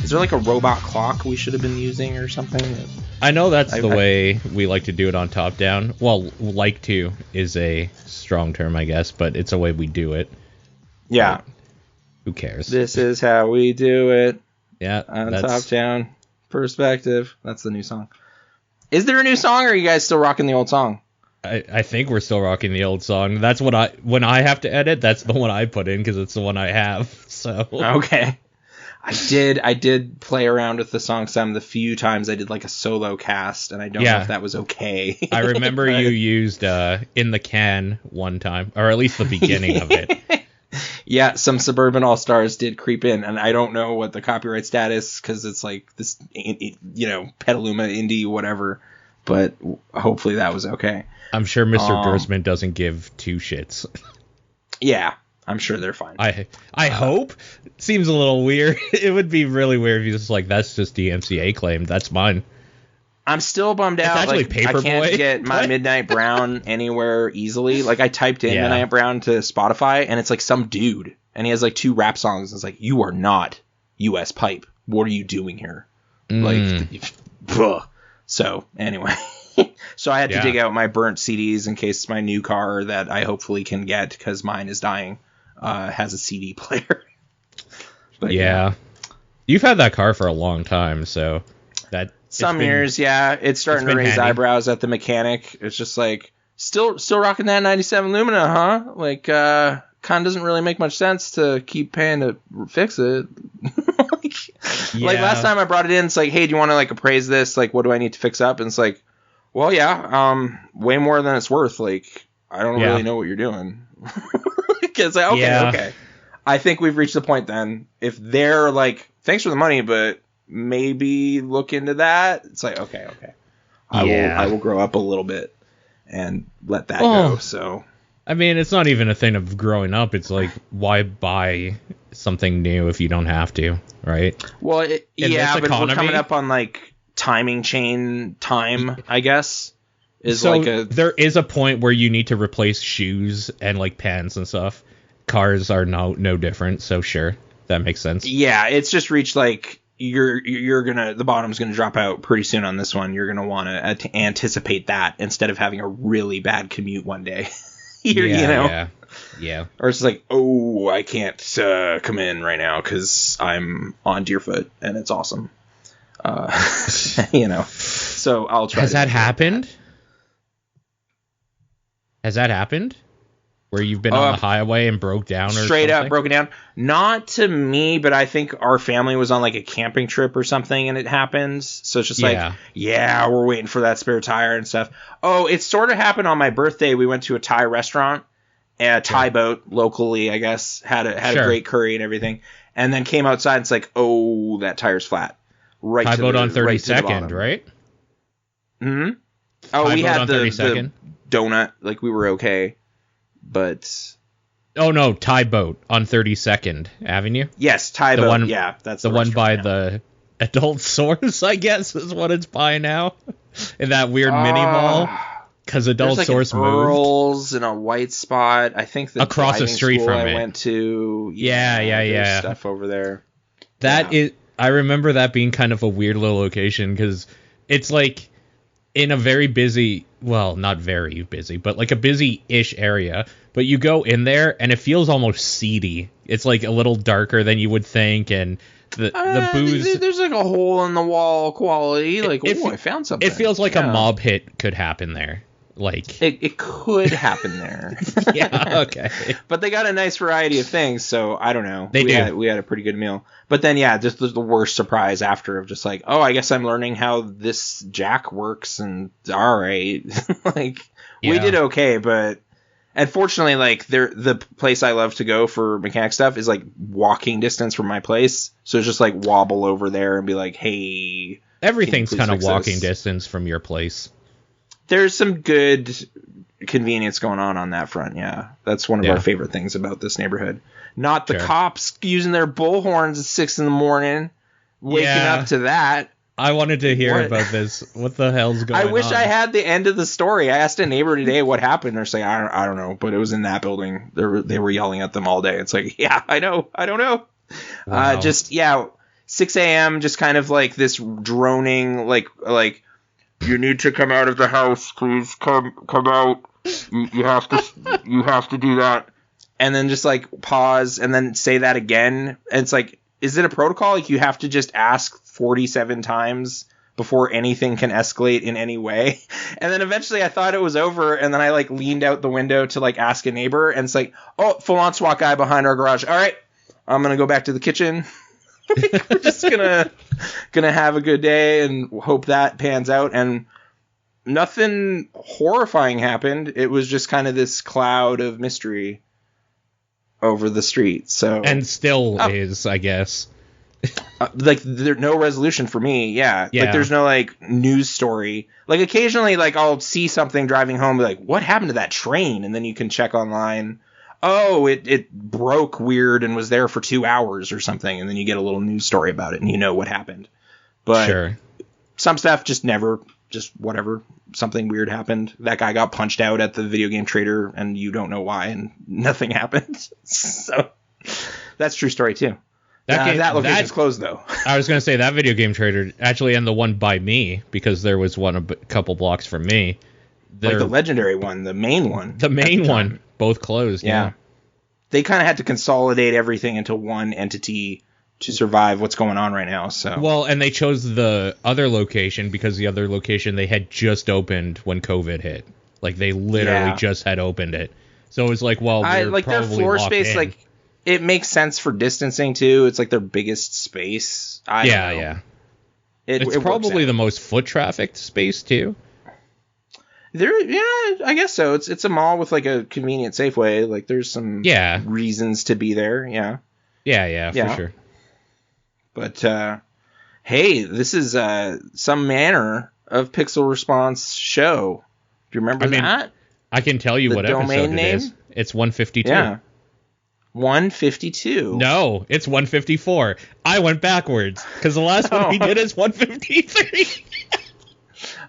Is there like a robot clock we should have been using or something? I know that's the way we like to do it on Top Down. Well, like to is a strong term, I guess, but it's a way we do it. Yeah. Like, who cares? This is how we do it. Yeah. On Top Down Perspective. That's the new song. Is there a new song, or are you guys still rocking the old song? I think we're still rocking the old song. That's what when I have to edit, that's the one I put in because it's the one I have. So okay. I did play around with the song some the few times I did like a solo cast, and I don't know if that was okay. I remember you used In the Can one time, or at least the beginning of it. Yeah, some Suburban All-Stars did creep in, and I don't know what the copyright status, because it's like this, Petaluma indie whatever, but hopefully that was okay. I'm sure Mr. Grossman doesn't give two shits. Yeah. I'm sure they're fine. I hope. Seems a little weird. It would be really weird if you just like, that's just DMCA claim. That's mine. I'm still bummed out. It's actually Paperboy. I can't get my Midnight Brown anywhere easily. Like, I typed in Midnight Brown to Spotify, and it's like some dude. And he has like 2 rap songs. And it's like, you are not US Pipe. What are you doing here? Like, so anyway. So I had to dig out my burnt CDs in case my new car that I hopefully can get, because mine is dying, has a CD player. But yeah. You've had that car for a long time, so that some years, it's starting to raise eyebrows at the mechanic. It's just like, still rocking that 97 Lumina, huh? Like, kind of doesn't really make much sense to keep paying to fix it. Like last time I brought it in, it's like, hey, do you want to like appraise this? Like, what do I need to fix up? And it's like, well, way more than it's worth. Like, I don't really know what you're doing. It's like, okay. I think we've reached the point then. If they're like, thanks for the money, but maybe look into that. It's like, okay. I will grow up a little bit and let that go. So, I mean, it's not even a thing of growing up. It's like, why buy something new if you don't have to, right? Well, but we're coming up on like timing chain time, I guess. There is a point where you need to replace shoes and like pants and stuff. Cars are no different, so sure, that makes sense. Yeah, it's just reached like the bottom's gonna drop out pretty soon on this one. You're gonna want to anticipate that instead of having a really bad commute one day. Yeah. Or it's like, I can't come in right now because I'm on Deerfoot and it's awesome. So I'll try. Has that happened? Has that happened? Where you've been on the highway and broke down or straight something? up broken down? Not to me, but I think our family was on like a camping trip or something and it happens. So it's just like, we're waiting for that spare tire and stuff. Oh, it sort of happened on my birthday. We went to a Thai restaurant, a Thai boat locally, I guess, had a great curry and everything. And then came outside and it's like, that tire's flat. Right Thai to boat the, on 32nd, right? Mm-hmm. Oh, we had the donut. Like, we were okay. But oh no, Thai boat on 32nd Avenue. Yes, Thai boat. One, that's the one by the adult source, I guess, is what it's by now. In that weird mini mall, because adult source moved. Earl's in a white spot. I think across the street from I went to. Yeah. Stuff over there. That is. I remember that being kind of a weird little location because it's like in a very busy. Well, not very busy, but like a busy-ish area. But you go in there, and it feels almost seedy. It's like a little darker than you would think, and the booze... There's like a hole-in-the-wall quality. Like, I found something. It feels like a mob hit could happen there. Like it could happen there. Yeah, okay. But they got a nice variety of things, so I don't know. We had a pretty good meal. But then, just the worst surprise after of just like, I guess I'm learning how this jack works, and all right. We did okay, but unfortunately, like the place I love to go for mechanic stuff is like walking distance from my place. So it's just like wobble over there and be like, hey. Everything's kind of walking distance from your place. There's some good convenience going on that front, yeah. That's one of our favorite things about this neighborhood. not the cops using their bullhorns at 6 a.m, waking up to that. I wanted to hear about this. What the hell's going on? I wish I had the end of the story. I asked a neighbor today what happened. They're saying, I don't know, but it was in that building. They were yelling at them all day. It's like, yeah, I know. I don't know. Wow. 6 a.m, just kind of like this droning, like you need to come out of the house, please come out. You have to do that. And then just like pause and then say that again. And it's like, is it a protocol? Like you have to just ask 47 times before anything can escalate in any way. And then eventually I thought it was over. And then I like leaned out the window to like ask a neighbor. And it's like, oh, full on SWAT guy behind our garage. All right, I'm going to go back to the kitchen. We're just gonna have a good day and hope that pans out. And nothing horrifying happened. It was just kind of this cloud of mystery over the street. So and still is, I guess. Like there's no resolution for me. Yeah. Like there's no like news story. Like occasionally, like I'll see something driving home, like what happened to that train? And then you can check online. Oh, it broke weird and was there for 2 hours or something. And then you get a little news story about it and you know what happened. But some stuff just whatever. Something weird happened. That guy got punched out at the video game trader and you don't know why and nothing happened. So that's a true story too. That location's closed though. I was going to say that video game trader actually, and the one by me, because there was one a couple blocks from me. Like the legendary one, the main one. The main one, both closed. Yeah. They kind of had to consolidate everything into one entity to survive what's going on right now. So well, and they chose the other location because the other location they had just opened when COVID hit. Like they literally just had opened it. So it was like, well, like their floor space, like it makes sense for distancing too. It's like their biggest space. Yeah. It's probably the most foot trafficked space too. I guess so. It's a mall with like a convenient Safeway. Like there's some reasons to be there. Yeah, for sure. But hey, this is some manner of Pixel Response show. Do you remember that? I can tell you what episode it is. It's 152. Yeah. 152. No, it's 154. I went backwards because the last one we did is 153.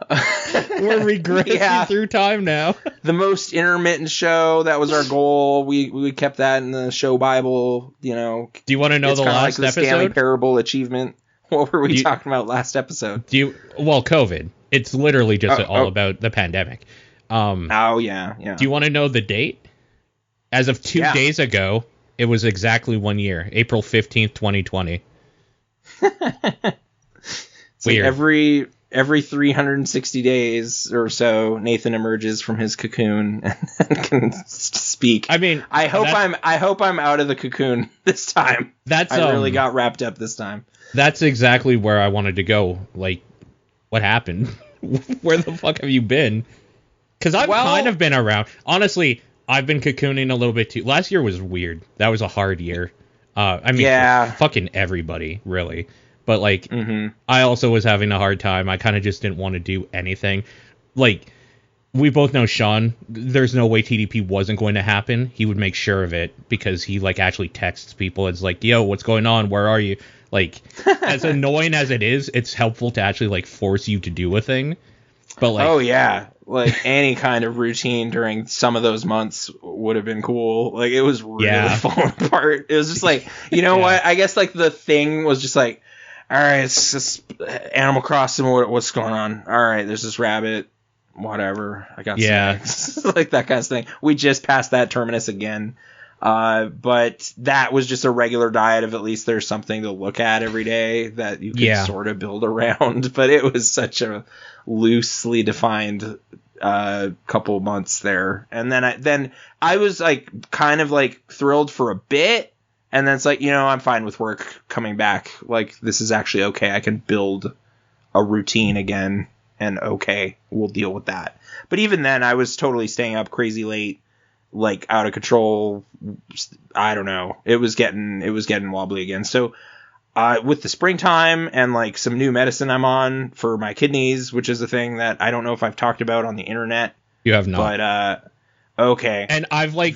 We're regressing through time now. The most intermittent show. That was our goal. We kept that in the show Bible. You know. Do you want to know the last episode? Stanley Parable achievement. What were we talking about last episode? COVID. It's literally just all about the pandemic. Yeah. Do you want to know the date? As of 2 days ago, it was exactly 1 year. April 15th, 2020. It's weird. Like every 360 days or so, Nathan emerges from his cocoon and can speak. I mean, I hope I'm out of the cocoon this time. I really got wrapped up this time. That's exactly where I wanted to go. Like, what happened? Where the fuck have you been? Because I've kind of been around. Honestly, I've been cocooning a little bit too. Last year was weird. That was a hard year. For fucking everybody, really. But, like, I also was having a hard time. I kind of just didn't want to do anything. Like, we both know Sean, there's no way TDP wasn't going to happen. He would make sure of it because he, like, actually texts people. It's like, yo, what's going on? Where are you? Like, as annoying as it is, it's helpful to actually, like, force you to do a thing. But, like... Oh, yeah. Like, any kind of routine during some of those months would have been cool. Like, it was really falling apart. It was just like, you know what? I guess, like, the thing was just like, all right, it's just Animal Crossing. What's going on? All right, there's this rabbit. Whatever. I got snacks. Like that kind of thing. We just passed that terminus again. But that was just a regular diet of at least there's something to look at every day that you could sort of build around. But it was such a loosely defined couple months there. And then I was like kind of like thrilled for a bit. And then it's like, you know, I'm fine with work coming back. Like, this is actually okay. I can build a routine again. And okay, we'll deal with that. But even then, I was totally staying up crazy late, like out of control. I don't know. It was getting wobbly again. So with the springtime and like some new medicine I'm on for my kidneys, which is a thing that I don't know if I've talked about on the internet. You have not. But okay. And I've like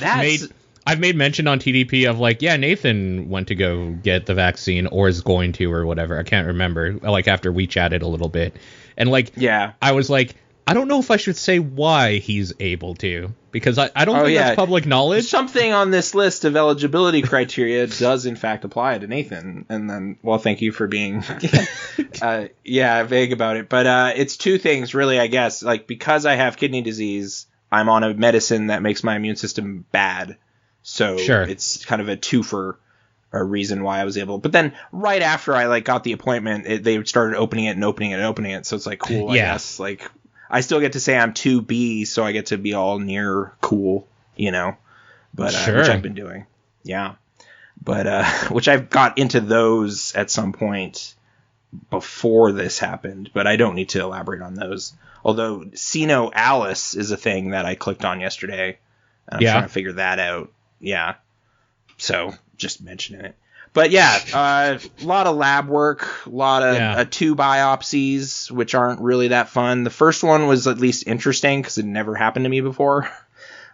I've made mention on TDP of like, yeah, Nathan went to go get the vaccine or is going to or whatever. I can't remember. Like after we chatted a little bit, and like, yeah, I was like, I don't know if I should say why he's able to, because I don't think that's public knowledge. Something on this list of eligibility criteria does in fact apply to Nathan. And then, well, thank you for being vague about it. But it's two things really, I guess. Like, because I have kidney disease, I'm on a medicine that makes my immune system bad. So it's kind of a twofer, a reason why I was able. But then right after I like got the appointment, they started opening it. So it's like, cool, I guess. Like, I still get to say I'm 2B, so I get to be all near cool, you know, but which I've been doing. Yeah. But which I've got into those at some point before this happened, but I don't need to elaborate on those. Although Sino Alice is a thing that I clicked on yesterday, and I'm trying to figure that out. Yeah. So just mentioning it. But yeah, a lot of lab work, a lot of 2 biopsies, which aren't really that fun. The first one was at least interesting because it never happened to me before.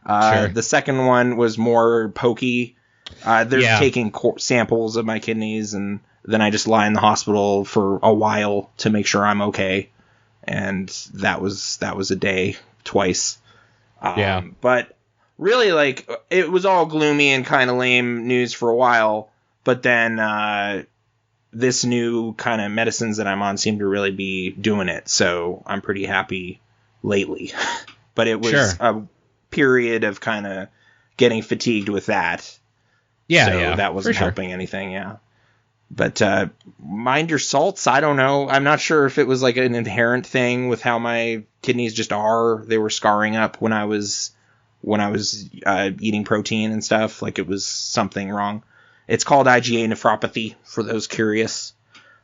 The second one was more pokey. They're taking samples of my kidneys, and then I just lie in the hospital for a while to make sure I'm okay. And that was a day twice. But really, like, it was all gloomy and kind of lame news for a while. But then this new kind of medicines that I'm on seem to really be doing it. So I'm pretty happy lately. But it was a period of kind of getting fatigued with that. So that wasn't helping anything, But mind your salts, I don't know. I'm not sure if it was like an inherent thing with how my kidneys just are. They were scarring up when I was eating protein and stuff. Like it was something wrong. It's called IgA nephropathy for those curious.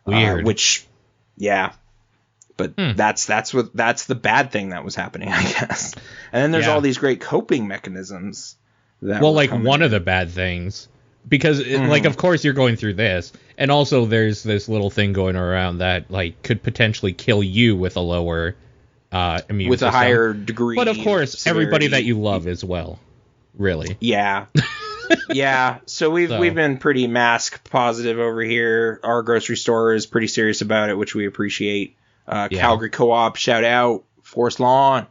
Weird. But that's the bad thing that was happening, I guess. And then there's all these great coping mechanisms. One of the bad things, because like, of course you're going through this, and also there's this little thing going around that like could potentially kill you with a lower immune with system. A higher degree. But of course, severity. Everybody that you love as well, really. Yeah. So we've been pretty mask positive over here. Our grocery store is pretty serious about it, which we appreciate. Calgary Co-op, shout out, Forest Lawn.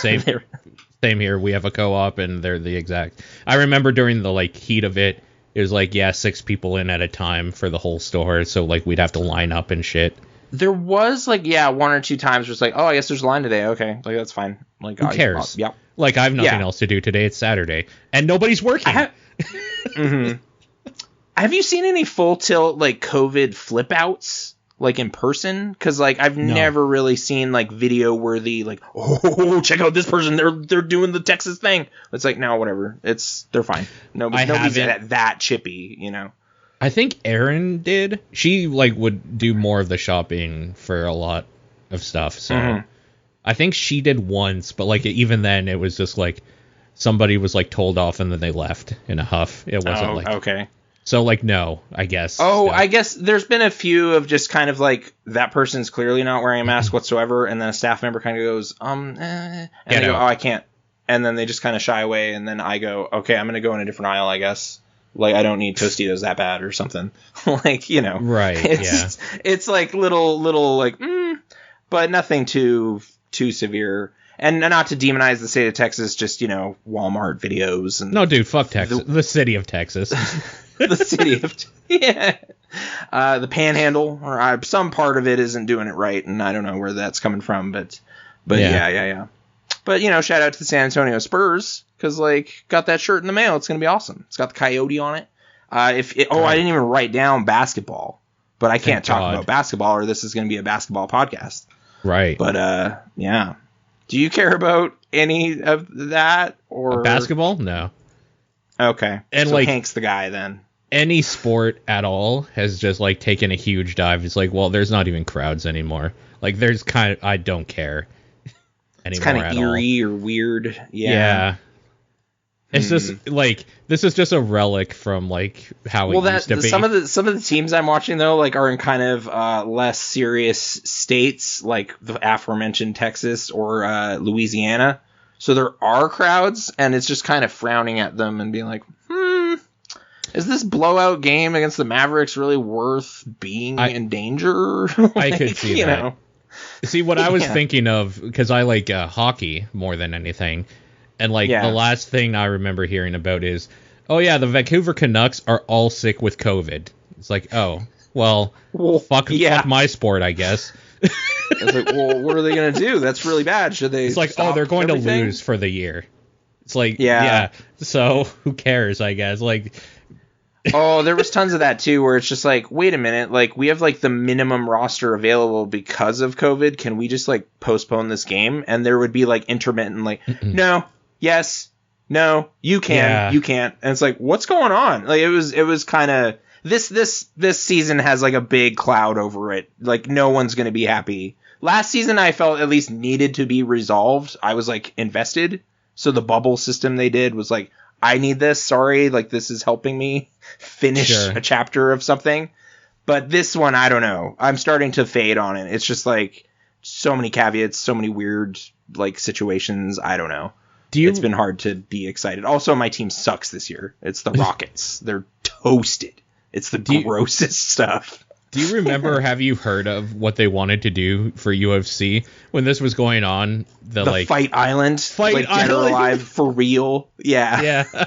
Same here. We have a co-op, and they're the exact. I remember during the like heat of it, it was like 6 people in at a time for the whole store, so like we'd have to line up and shit. There was like 1 or 2 times where it's like, oh, I guess there's a line today. Okay, like that's fine. Like who cares? Like I have nothing else to do today. It's Saturday, and nobody's working. Have you seen any full tilt like COVID flip outs? Like in person? Because like I've never really seen like video worthy like, oh, check out this person, they're doing the Texas thing. It's like, no, whatever, they're fine. Nobody's that chippy, you know. I think Erin did. She like would do more of the shopping for a lot of stuff, so I think she did once, but like even then it was just like somebody was like told off and then they left in a huff. It wasn't okay. So, like, no, I guess. Oh, no. I guess there's been a few of just kind of like, that person's clearly not wearing a mask whatsoever, and then a staff member kind of goes, and they go, oh, I can't. And then they just kind of shy away, and then I go, okay, I'm going to go in a different aisle, I guess. Like, I don't need Tostitos that bad or something. Like, you know. Right, It's like little, like, but nothing too severe. And not to demonize the state of Texas, just, you know, Walmart videos. And no, dude, fuck Texas. The city of Texas. The city of the Panhandle, or some part of it isn't doing it right, and I don't know where that's coming from, but yeah. But you know, shout out to the San Antonio Spurs because like got that shirt in the mail. It's gonna be awesome. It's got the coyote on it. I didn't even write down basketball, but I can't talk about basketball, or this is gonna be a basketball podcast. Right. But yeah. Do you care about any of that or basketball? No. Okay. And so like Hank's the guy then. Any sport at all has just like taken a huge dive. It's like, well, there's not even crowds anymore. Like there's I don't care anymore. It's kind of eerie or weird. Yeah. It's just like this is just a relic from like how it used to be. Some of the teams I'm watching though like are in kind of less serious states like the aforementioned Texas or Louisiana. So there are crowds, and it's just kind of frowning at them and being like, is this blowout game against the Mavericks really worth being in danger? I could see that. Know. See, what I was thinking of, because I like hockey more than anything, and like the last thing I remember hearing about is, oh yeah, the Vancouver Canucks are all sick with COVID. It's like, oh, well fuck my sport, I guess. It's like, well, what are they going to do? That's really bad. Should they It's like, oh, they're going to lose for the year. It's like, yeah, so who cares, I guess? Like... Oh, there was tons of that too, where it's just like, wait a minute, like we have like the minimum roster available because of COVID. Can we just like postpone this game? And there would be like intermittent, like, no, yes, no, you can, you can't. And it's like, what's going on? Like it was kind of this season has like a big cloud over it. Like no one's gonna be happy. Last season, I felt at least needed to be resolved. I was like invested. So the bubble system they did was like, I need this. Sorry, like this is helping me finish a chapter of something. But this one, I don't know. I'm starting to fade on it. It's just like so many caveats, so many weird like situations. I don't know. It's been hard to be excited. Also, my team sucks this year. It's the Rockets. They're toasted. It's the grossest stuff. Do you remember, have you heard of what they wanted to do for UFC when this was going on? The like Fight Island? Like Dead or Alive for real? Yeah. Yeah.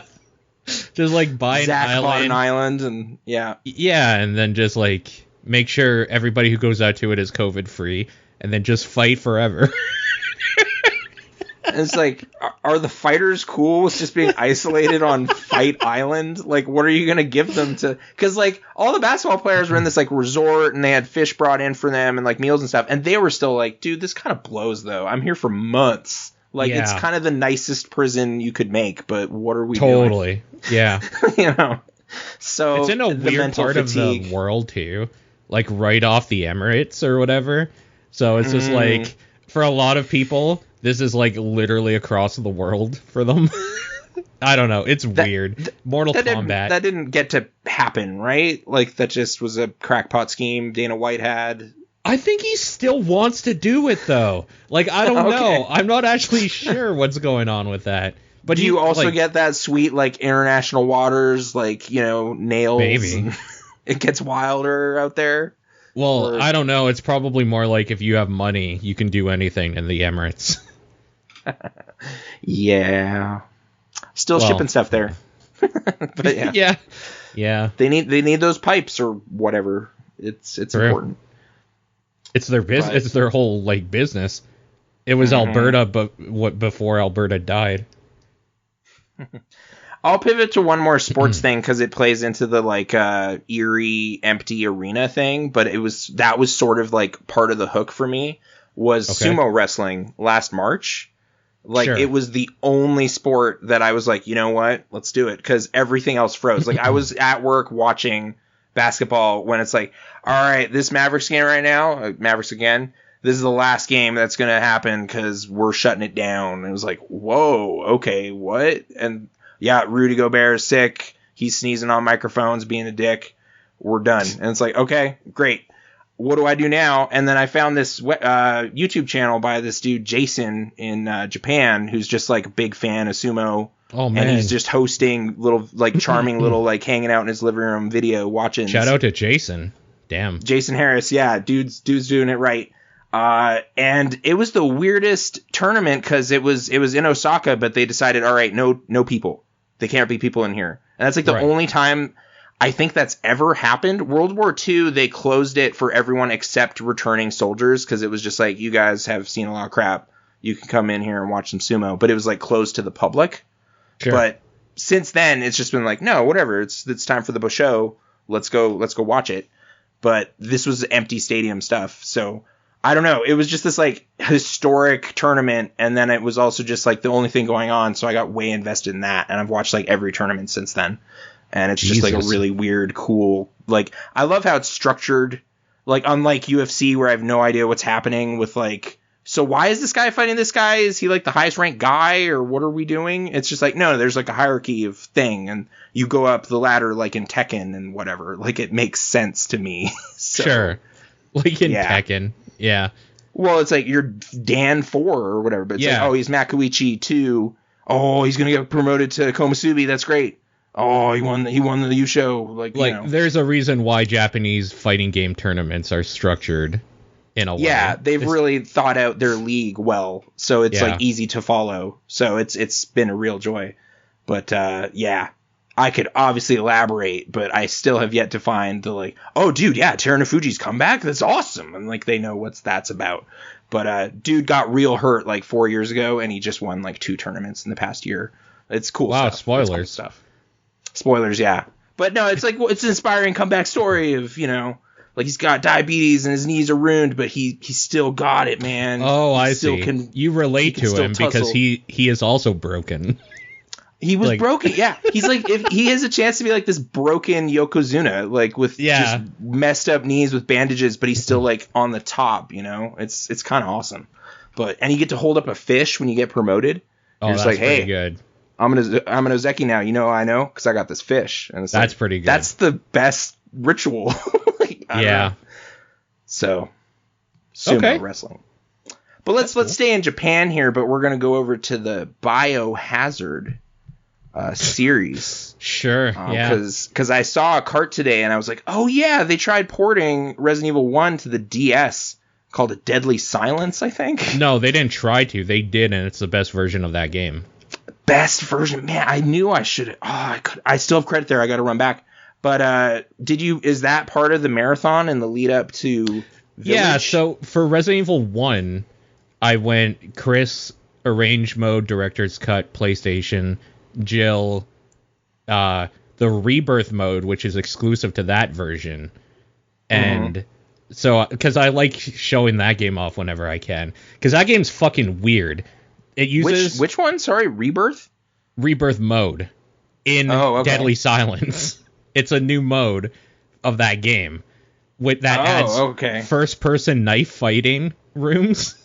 Just like buy an island and Yeah, and then just like make sure everybody who goes out to it is COVID free and then just fight forever. And it's like, are the fighters cool with just being isolated on Fight Island? Like, what are you going to give them to? Because, like, all the basketball players were in this, like, resort, and they had fish brought in for them and, like, meals and stuff. And they were still like, dude, this kind of blows, though. I'm here for months. Like, it's kind of the nicest prison you could make, but what are we doing? Totally. Yeah. You know? So, it's in a weird part of the world, too. Like, right off the Emirates or whatever. So it's just, like, for a lot of people... This is like literally across the world for them. I don't know. It's weird. Mortal Kombat. That didn't get to happen, right? Like that just was a crackpot scheme Dana White had. I think he still wants to do it though. Like I don't know. I'm not actually sure what's going on with that. But do you also get that sweet like international waters, like nails? Maybe it gets wilder out there. Well, I don't know. It's probably more like if you have money, you can do anything in the Emirates. Yeah. Still shipping stuff there. But yeah. They need those pipes or whatever. It's important. It's their business. It's their whole like business. It was Alberta, but before Alberta died. I'll pivot to one more sports thing because it plays into the like eerie empty arena thing, but that was sort of like part of the hook for me was sumo wrestling last March. Like it was the only sport that I was like, you know what, let's do it, because everything else froze. Like I was at work watching basketball when it's like, all right, this Mavericks game right now, Mavericks again. This is the last game that's going to happen because we're shutting it down. And it was like, whoa, okay, what? And yeah, Rudy Gobert is sick. He's sneezing on microphones, being a dick. We're done. And it's like, okay, great. What do I do now? And then I found this YouTube channel by this dude, Jason, in Japan, who's just like a big fan of sumo. Oh, man. And he's just hosting little, like, charming little, like, hanging out in his living room video watching. Shout out to Jason. Damn. Jason Harris. Yeah, dude's doing it right. And it was the weirdest tournament because it was in Osaka, but they decided, all right, no people. They can't be people in here. And that's like the only time I think that's ever happened. World War II, they closed it for everyone except returning soldiers because it was just like, you guys have seen a lot of crap. You can come in here and watch some sumo. But it was like closed to the public. Sure. But since then, it's just been like, no, whatever. It's time for the Basho. Let's go watch it. But this was empty stadium stuff. So I don't know. It was just this like historic tournament. And then it was also just like the only thing going on. So I got way invested in that. And I've watched like every tournament since then. And it's just like a really weird, cool, like, I love how it's structured. Like, unlike UFC where I have no idea what's happening with like, so why is this guy fighting this guy? Is he like the highest ranked guy or what are we doing? It's just like, no, there's like a hierarchy of thing and you go up the ladder like in Tekken and whatever. Like it makes sense to me. So, sure. Like in Tekken. Yeah. Well, it's like you're Dan 4 or whatever, but it's like, oh, he's Makuichi 2. Oh, he's gonna get promoted to Komusubi. That's great. Oh, he won the Yusho. Like you know. There's a reason why Japanese fighting game tournaments are structured in a way. Yeah, they've really thought out their league well, so it's like easy to follow. So it's been a real joy. But I could obviously elaborate, but I still have yet to find the like, oh, dude, yeah, Terunofuji's comeback? That's awesome. And like they know what that's about. But dude got real hurt like 4 years ago, and he just won like 2 tournaments in the past year. It's cool stuff. Wow, spoilers. Cool stuff. Spoilers, yeah. But no, it's like it's an inspiring comeback story of, you know, like he's got diabetes and his knees are ruined, but he still got it, man. Oh, I see. You relate to him because he is also broken. He was broken, yeah. He's like, if he has a chance to be like this broken Yokozuna, like with just messed up knees with bandages, but he's still like on the top, you know. It's kind of awesome. And you get to hold up a fish when you get promoted. Oh, You're just that's like, hey, pretty good. I'm an Ozeki now. You know how I know? Because I got this fish. And it's that's pretty good. That's the best ritual. Yeah. So, Sumo Wrestling. But let's stay in Japan here. But we're gonna go over to the Biohazard series. Sure. Because I saw a cart today and I was like, oh yeah, they tried porting Resident Evil 1 to the DS called A Deadly Silence, I think. No, they didn't try to. They did, and it's the best version of that game. Best version, man. I knew I should. I still have credit there. I got to run back. But is that part of the marathon and the lead up to Village? Yeah. So for Resident Evil 1, I went Chris, Arranged Mode, Director's Cut, PlayStation, Jill, the Rebirth mode, which is exclusive to that version. And so, because I like showing that game off whenever I can. Because that game's fucking weird. It uses... Which one? Sorry, Rebirth? Rebirth mode in Deadly Silence. It's a new mode of that game. Adds first-person knife fighting rooms.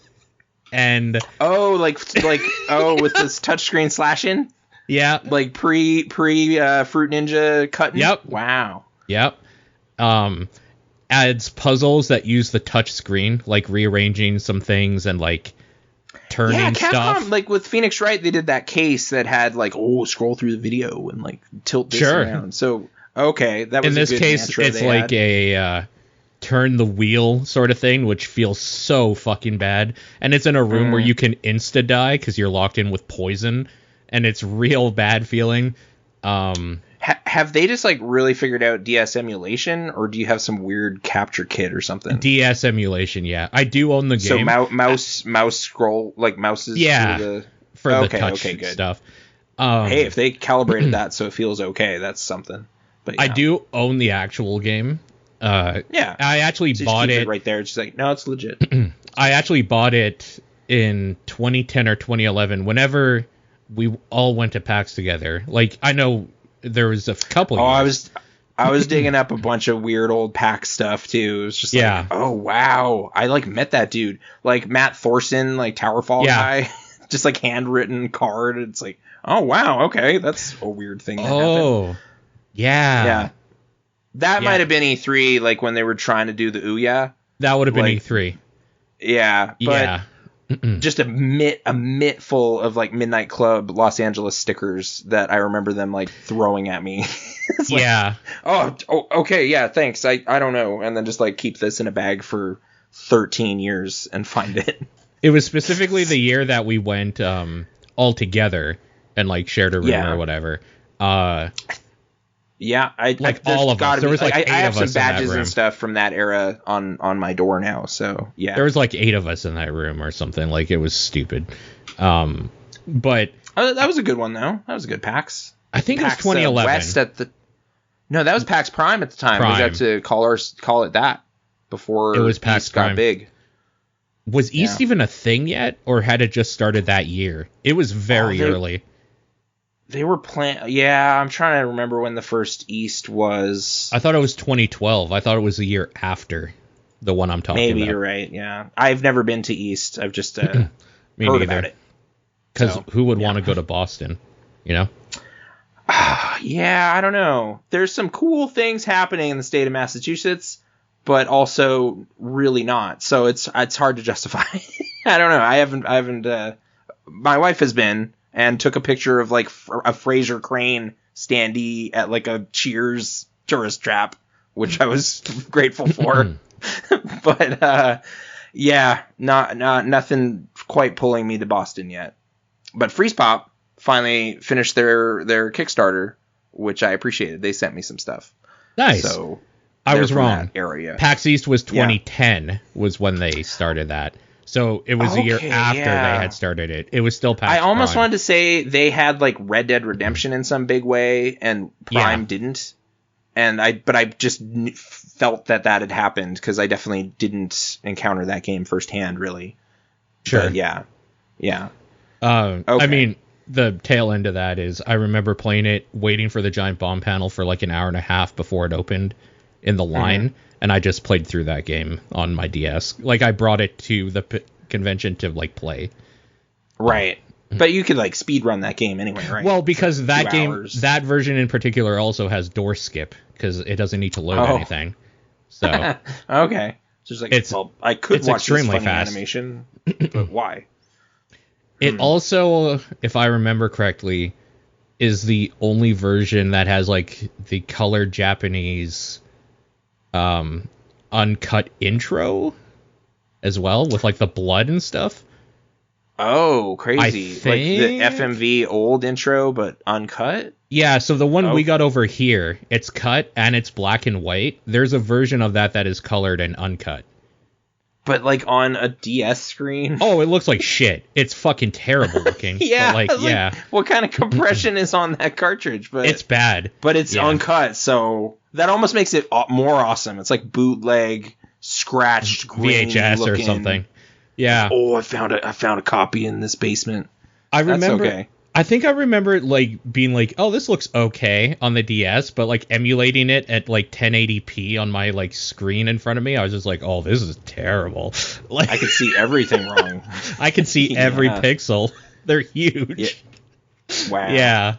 And... with this touchscreen slashing? Yeah. Like pre Fruit Ninja cutting? Yep. Wow. Yep. Adds puzzles that use the touch screen, like rearranging some things and like turning stuff. Like with Phoenix Wright, they did that case that had like, scroll through the video and like tilt this around. So that was in this case, it's like a turn the wheel sort of thing, which feels so fucking bad. And it's in a room where you can insta die because you're locked in with poison. And it's real bad feeling. Have they just like really figured out DS emulation, or do you have some weird capture kit or something? DS emulation, yeah. I do own the game. So mouse scroll, like mouses. Yeah, for the touch good stuff. Hey, if they calibrated that so it feels okay, that's something. But I do own the actual game. I actually bought it right there. It's just like, no, it's legit. I actually bought it in 2010 or 2011. Whenever we all went to PAX together. Like, I know there was a couple years. I was digging up a bunch of weird old PAX stuff too. It was just like, oh wow, I like met that dude, like Matt Thorson, like Towerfall guy, just like handwritten card. It's like, oh wow, okay, that's a weird thing. That yeah. That might have been E3, like when they were trying to do the Ouya. That would have been E3. Yeah, but just a mitt full of like Midnight Club Los Angeles stickers that I remember them like throwing at me. Like, okay, yeah, thanks. I don't know, and then just like keep this in a bag for 13 years and find it. It was specifically the year that we went all together and like shared a room or whatever. Yeah, all of us. There was like 8 of us in that room. I have some badges and stuff from that era on my door now. So yeah, there was like 8 of us in that room or something. Like it was stupid. But that was a good one though. That was a good PAX. I think PAX, it was 2011. West no, that was PAX Prime at the time. We got to call it that before it was PAX East Prime. Got big. Was East even a thing yet, or had it just started that year? It was very early. They were playing. Yeah, I'm trying to remember when the first East was. I thought it was 2012. I thought it was the year after the one I'm talking about. Maybe you're right. Yeah, I've never been to East. I've just heard about it. Because who would want to go to Boston? You know. Yeah, I don't know. There's some cool things happening in the state of Massachusetts, but also really not. So it's hard to justify. I don't know. I haven't. My wife has been and took a picture of like a Fraser Crane standee at like a Cheers tourist trap, which I was grateful for. But yeah, not nothing quite pulling me to Boston yet. But Freeze Pop finally finished their Kickstarter, which I appreciated. They sent me some stuff. Nice. So I was wrong. Area. PAX East was 2010 was when they started that. So it was a year after they had started it. It was still PAX I almost Prime. wanted to say they had like Red Dead Redemption in some big way, and Prime didn't. But I just felt that had happened because I definitely didn't encounter that game firsthand, really. Sure. But yeah. Okay. I mean, the tail end of that is I remember playing it, waiting for the giant bomb panel for like an hour and a half before it opened in the line, and I just played through that game on my DS. Like, I brought it to the convention to like play. Right. But you could like speed run that game anyway, right? Well, because that game, that version in particular, also has door skip because it doesn't need to load anything. So okay, just like I could watch this funny fast animation, but why? It also, if I remember correctly, is the only version that has like the colored Japanese uncut intro as well, with like the blood and stuff. Oh, crazy. Like the FMV old intro, but uncut? Yeah, so the one we got over here, it's cut and it's black and white. There's a version of that is colored and uncut. But like on a DS screen? Oh, it looks like shit. It's fucking terrible looking. Yeah. But like, what kind of compression is on that cartridge? But it's bad. But it's uncut, so that almost makes it more awesome. It's like bootleg, scratched, VHS looking. Or something. Yeah. Oh, I found a copy in this basement. I remember. That's okay. I think I remember like being like, "Oh, this looks okay" on the DS, but like emulating it at like 1080p on my like screen in front of me, I was just like, "Oh, this is terrible." Like, I could see everything wrong. I could see every pixel. They're huge. Yeah. Wow. Yeah.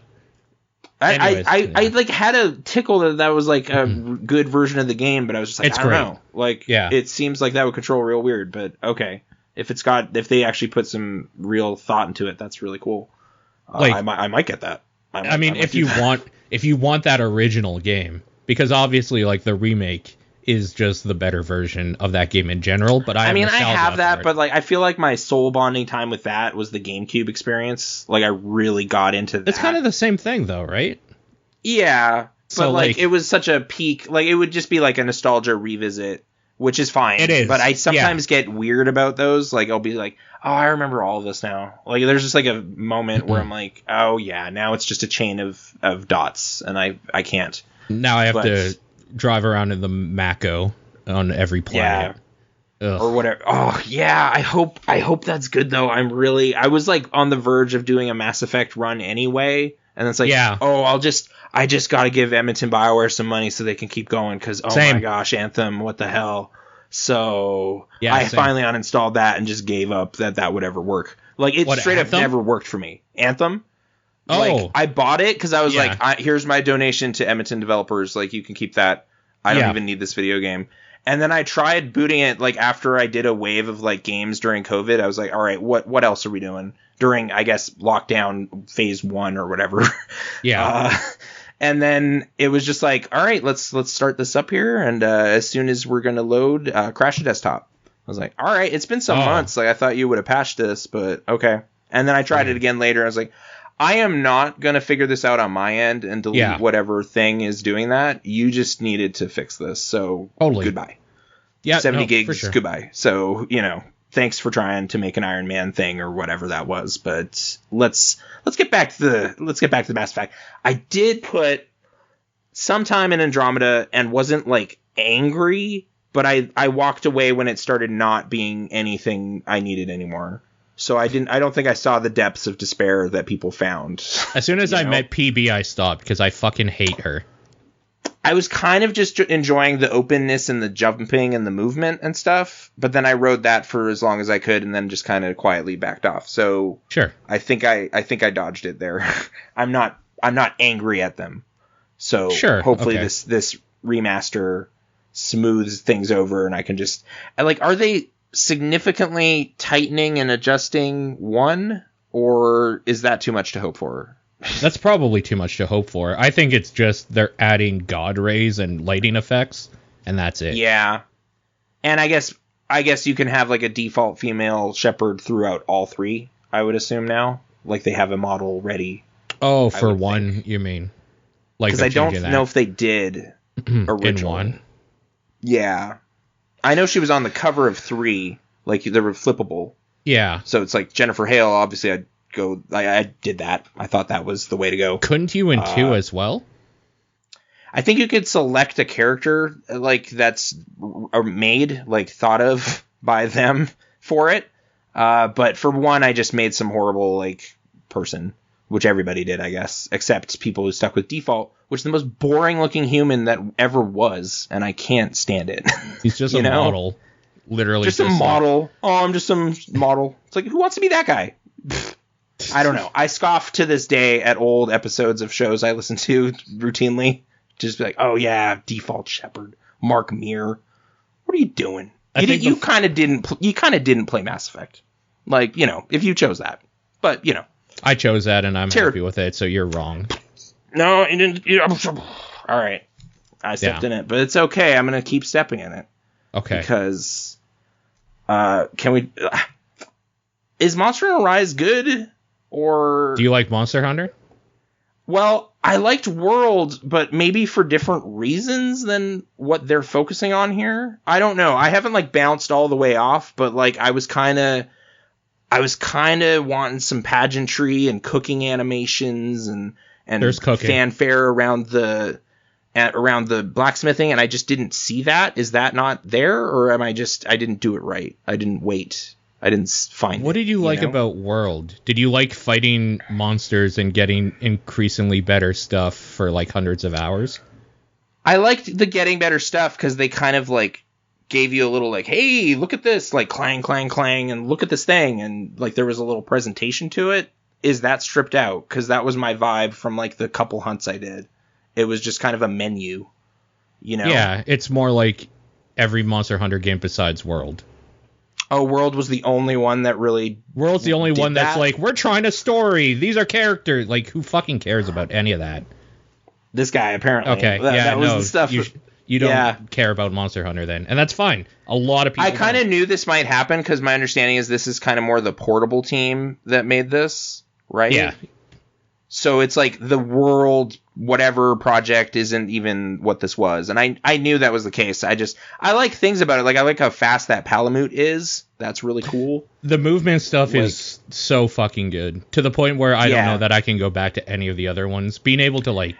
I like had a tickle that was like a good version of the game, but I was just like, I don't know. Like, it seems like that would control real weird, but okay. If they actually put some real thought into it, that's really cool. Like, I might get that. I mean, if you want that original game, because obviously like the remake is just the better version of that game in general. But I have that, but like I feel like my soul bonding time with that was the GameCube experience. Like I really got into that. It's kind of the same thing though, right? Yeah, but like it was such a peak. Like it would just be like a nostalgia revisit, which is fine. It is. But I sometimes get weird about those. Like I'll be like, oh, I remember all of this now. Like there's just like a moment where I'm like, oh yeah, now it's just a chain of dots, and I can't. Now I have to drive around in the Mako on every planet. Yeah. Or whatever. Oh yeah, I hope that's good though. I was like on the verge of doing a Mass Effect run anyway, and it's like, I just got to give Edmonton BioWare some money so they can keep going, because my gosh, Anthem, what the hell. So I finally uninstalled that and just gave up that would ever work. Like it straight up never worked for me. Anthem. Oh, like, I bought it because I was like, here's my donation to Edmonton developers. Like, you can keep that. I don't even need this video game. And then I tried booting it, like, after I did a wave of, like, games during COVID. I was like, all right, what else are we doing? During, I guess, lockdown phase 1 or whatever. Yeah. And then it was just like, all right, let's start this up here. And as soon as we're going to load, crash the desktop. I was like, all right, it's been some months. Like, I thought you would have patched this, but okay. And then I tried it again later. I was like, I am not going to figure this out on my end and delete whatever thing is doing that. You just needed to fix this. So goodbye. Yeah, 70 gigs, goodbye. So, thanks for trying to make an Iron Man thing or whatever that was. But let's get back to the Mass Effect. I did put some time in Andromeda and wasn't like angry, but I walked away when it started not being anything I needed anymore. So I don't think I saw the depths of despair that people found. As soon as I met PB, I stopped because I fucking hate her. I was kind of just enjoying the openness and the jumping and the movement and stuff, but then I rode that for as long as I could and then just kind of quietly backed off. So sure, I think I dodged it there. I'm not angry at them. So hopefully this remaster smooths things over, and I can just are they significantly tightening and adjusting 1, or is that too much to hope for? That's probably too much to hope for. I think it's just they're adding god rays and lighting effects, and that's it. Yeah. And I guess you can have like a default female shepherd throughout all 3, I would assume now. Like they have a model ready. Oh, for 1, you mean? Like, because I don't know if they did originally. In 1? Yeah. I know she was on the cover of 3, like they were flippable. Yeah. So it's like Jennifer Hale, obviously I did that. I thought that was the way to go. Couldn't you in 2 as well? I think you could select a character like that's made, like thought of by them for it. But for 1, I just made some horrible like person, which everybody did, I guess, except people who stuck with default, which is the most boring looking human that ever was, and I can't stand it. He's just a model, literally. Just a model. Oh, I'm just some model. It's like, who wants to be that guy? I don't know. I scoff to this day at old episodes of shows I listen to routinely. Just be like, oh yeah, default shepherd, Mark Meer. What are you doing? You kind of didn't play Mass Effect, like, if you chose that. But I chose that, and I'm happy with it. So you're wrong. No, you didn't. All right, I stepped in it, but it's okay. I'm gonna keep stepping in it. Okay. Because, can we? Is Monster Hunter Rise good? Or do you like Monster Hunter? Well, I liked World, but maybe for different reasons than what they're focusing on here. I don't know. I haven't bounced all the way off, but I was kind of wanting some pageantry and cooking animations and there's cooking. Fanfare around the blacksmithing, and I just didn't see that. Is that not there, or I didn't do it right? I didn't wait. I didn't find it. What did you like about World? Did you like fighting monsters and getting increasingly better stuff for hundreds of hours? I liked the getting better stuff because they kind of gave you a little hey, look at this, clang, clang, clang, and look at this thing, and there was a little presentation to it. Is that stripped out? Because that was my vibe from the couple hunts I did. It was just kind of a menu, Yeah, it's more like every Monster Hunter game besides World. Oh, World was the only one that really... World's the only one that's we're trying a story. These are characters. Who fucking cares about any of that? This guy, apparently. Okay, that was the stuff. You don't care about Monster Hunter then. And that's fine. A lot of people... I kind of knew this might happen because my understanding is this is kind of more the portable team that made this, right? Yeah. So it's the World whatever project isn't even what this was. And I knew that was the case. I like things about it. I like how fast that Palamute is. That's really cool. The movement stuff is so fucking good. To the point where I don't know that I can go back to any of the other ones. Being able to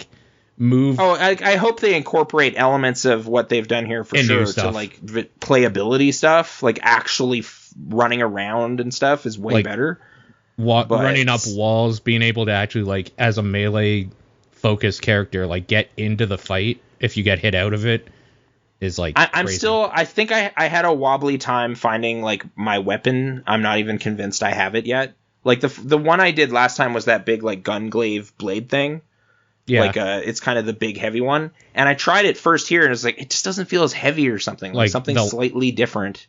move... Oh, I hope they incorporate elements of what they've done here for sure. To playability stuff. Actually running around and stuff is way better. Running up walls, being able to actually as a melee focused character get into the fight if you get hit out of it is I'm still, I think I had a wobbly time finding my weapon. I'm not even convinced I have it yet. The one I did last time was that big gun glaive blade thing. Yeah. It's kind of the big heavy one, and I tried it first here and it's it just doesn't feel as heavy or something, something slightly different,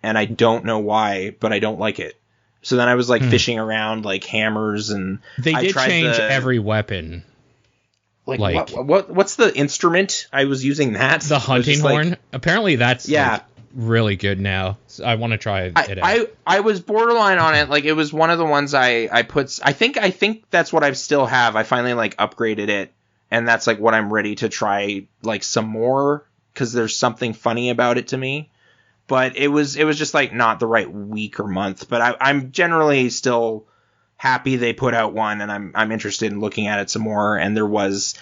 and I don't know why, but I don't like it. So then I was fishing around hammers, and they did change every weapon. What's the instrument? I was using that. The hunting horn. Apparently that's really good now. So I want to try it out. I was borderline on it. It was one of the ones I put. I think that's what I still have. I finally upgraded it, and that's what I'm ready to try some more because there's something funny about it to me. But it was just not the right week or month. But I'm generally still happy they put out one, and I'm interested in looking at it some more. And there was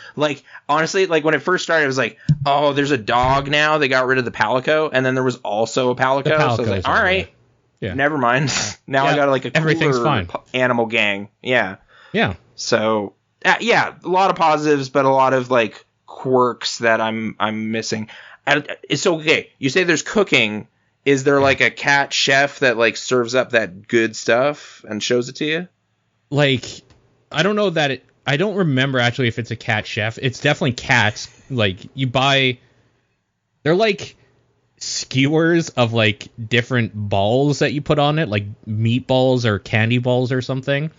honestly, when it first started, it was oh, there's a dog now. They got rid of the Palico, and then there was also a Palico. So I was all right, never mind. Now I got a cooler everything's fine. Animal gang. Yeah. So a lot of positives, but a lot of quirks that I'm missing. So okay, you say there's cooking. Is there a cat chef that serves up that good stuff and shows it to you? I don't know that I don't remember actually if it's a cat chef. It's definitely cats. You buy They're like skewers of like different balls that you put on it, like meatballs or candy balls or something.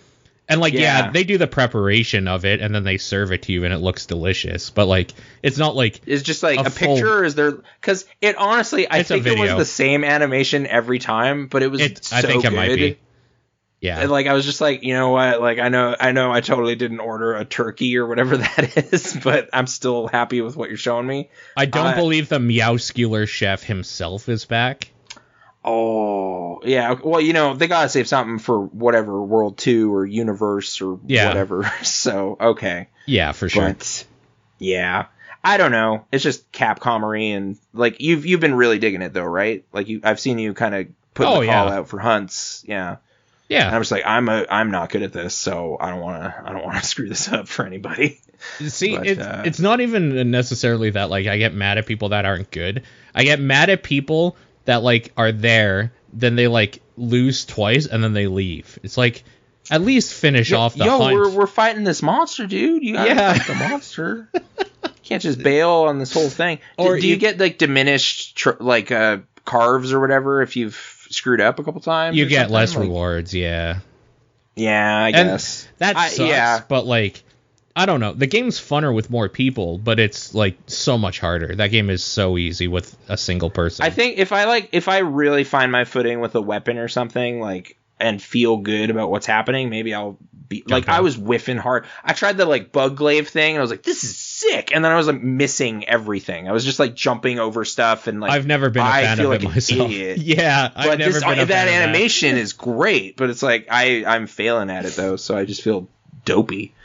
And like, yeah, they do the preparation of it and then they serve it to you and it looks delicious. But like, it's not like it's just like a picture. Or is there? Because it honestly, I think it was the same animation every time, but it was I think it might be. Yeah. And like, I was just like, you know what? Like, I know I totally didn't order a turkey or whatever that is, but I'm still happy with what you're showing me. I don't believe the Meowscular chef himself is back. Oh, yeah. Well, you know, they gotta save something for whatever World 2 or Universe or whatever. So, okay. Yeah, for sure. But, yeah. I don't know. It's just Capcomery, and like you've been really digging it though, right? Like I've seen you kind of put the call out for hunts. Yeah. Yeah. And I'm just like, I'm not good at this, so I don't want to screw this up for anybody. See, but, it's not even necessarily that like I get mad at people that aren't good. I get mad at people that like are there, then they like lose twice and then they leave. It's like, at least finish off the hunt. We're fighting this monster, dude. You gotta fight the monster. Can't just bail on this whole thing. Or do you get like diminished carves or whatever if you've screwed up a couple times? You get less rewards, yeah. Yeah, I guess. That sucks, but like, I don't know. The game's funner with more people, but it's like so much harder. That game is so easy with a single person. I think if I really find my footing with a weapon or something, like, and feel good about what's happening, maybe I'll be like, I was whiffing hard. I tried the like bug glaive thing and I was like, this is sick. And then I was like missing everything. I was just like jumping over stuff and like, I've never been a fan of it myself. Yeah. But that animation is great, but it's like, I'm failing at it though. So I just feel dopey.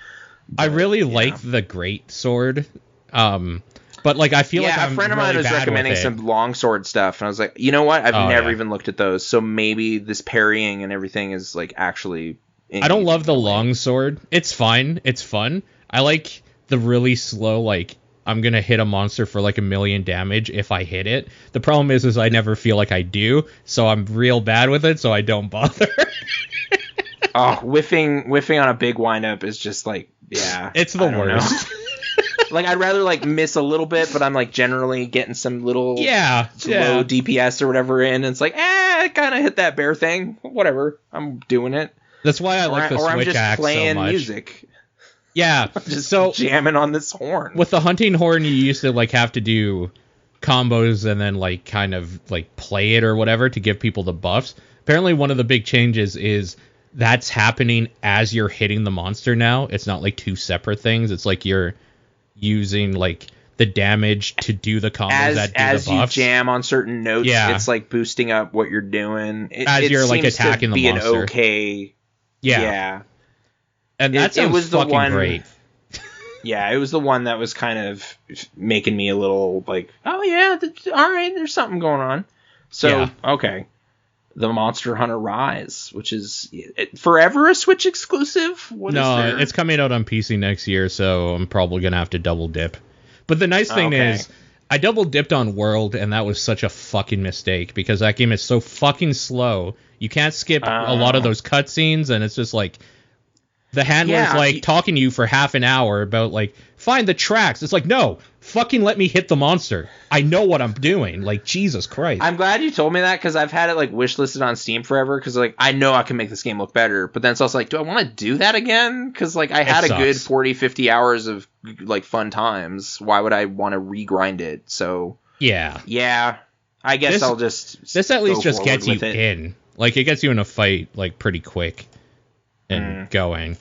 But, I really like the great sword. But like, I feel like a friend of mine was recommending some longsword stuff, and I was like, you know what? I've never even looked at those, so maybe this parrying and everything is like actually. I don't love the longsword. It's fine. It's fun. I like the really slow, like, I'm gonna hit a monster for like 1,000,000 damage if I hit it. The problem is I never feel like I do, so I'm real bad with it, so I don't bother. Whiffing on a big windup is just like, it's the worst. Like, I'd rather, like, miss a little bit, but I'm, like, generally getting some little low DPS or whatever in, and it's like, kind of hit that bear thing. Whatever. I'm doing it. That's why I like the Switch axe so much. Or I'm just playing music. Yeah. Just jamming on this horn. With the hunting horn, you used to, like, have to do combos and then, like, kind of, like, play it or whatever to give people the buffs. Apparently, one of the big changes is that's happening as you're hitting the monster now. It's not, like, two separate things. It's like you're using like the damage to do the combos that do the buffs. As you jam on certain notes, it's like boosting up what you're doing. As you're like attacking the monster. An okay. Yeah. And that sounds fucking great. Yeah, it was the one that was kind of making me a little like, oh yeah, all right, there's something going on. So, okay. The Monster Hunter Rise, which is forever a Switch exclusive? No, it's coming out on PC next year, so I'm probably going to have to double dip. But the nice thing is, I double dipped on World, and that was such a fucking mistake, because that game is so fucking slow. You can't skip a lot of those cutscenes, and it's just like, the handler's like talking to you for half an hour about like, find the tracks. It's like, no, fucking let me hit the monster. I know what I'm doing. Like, Jesus Christ. I'm glad you told me that, because I've had it like wishlisted on Steam forever, because like I know I can make this game look better, but then it's also like, do I want to do that again? Because like I had a good 40-50 hours of like fun times. Why would I want to regrind it? So yeah, I guess I'll just this at least just gets you in. Like, it gets you in a fight like pretty quick and going,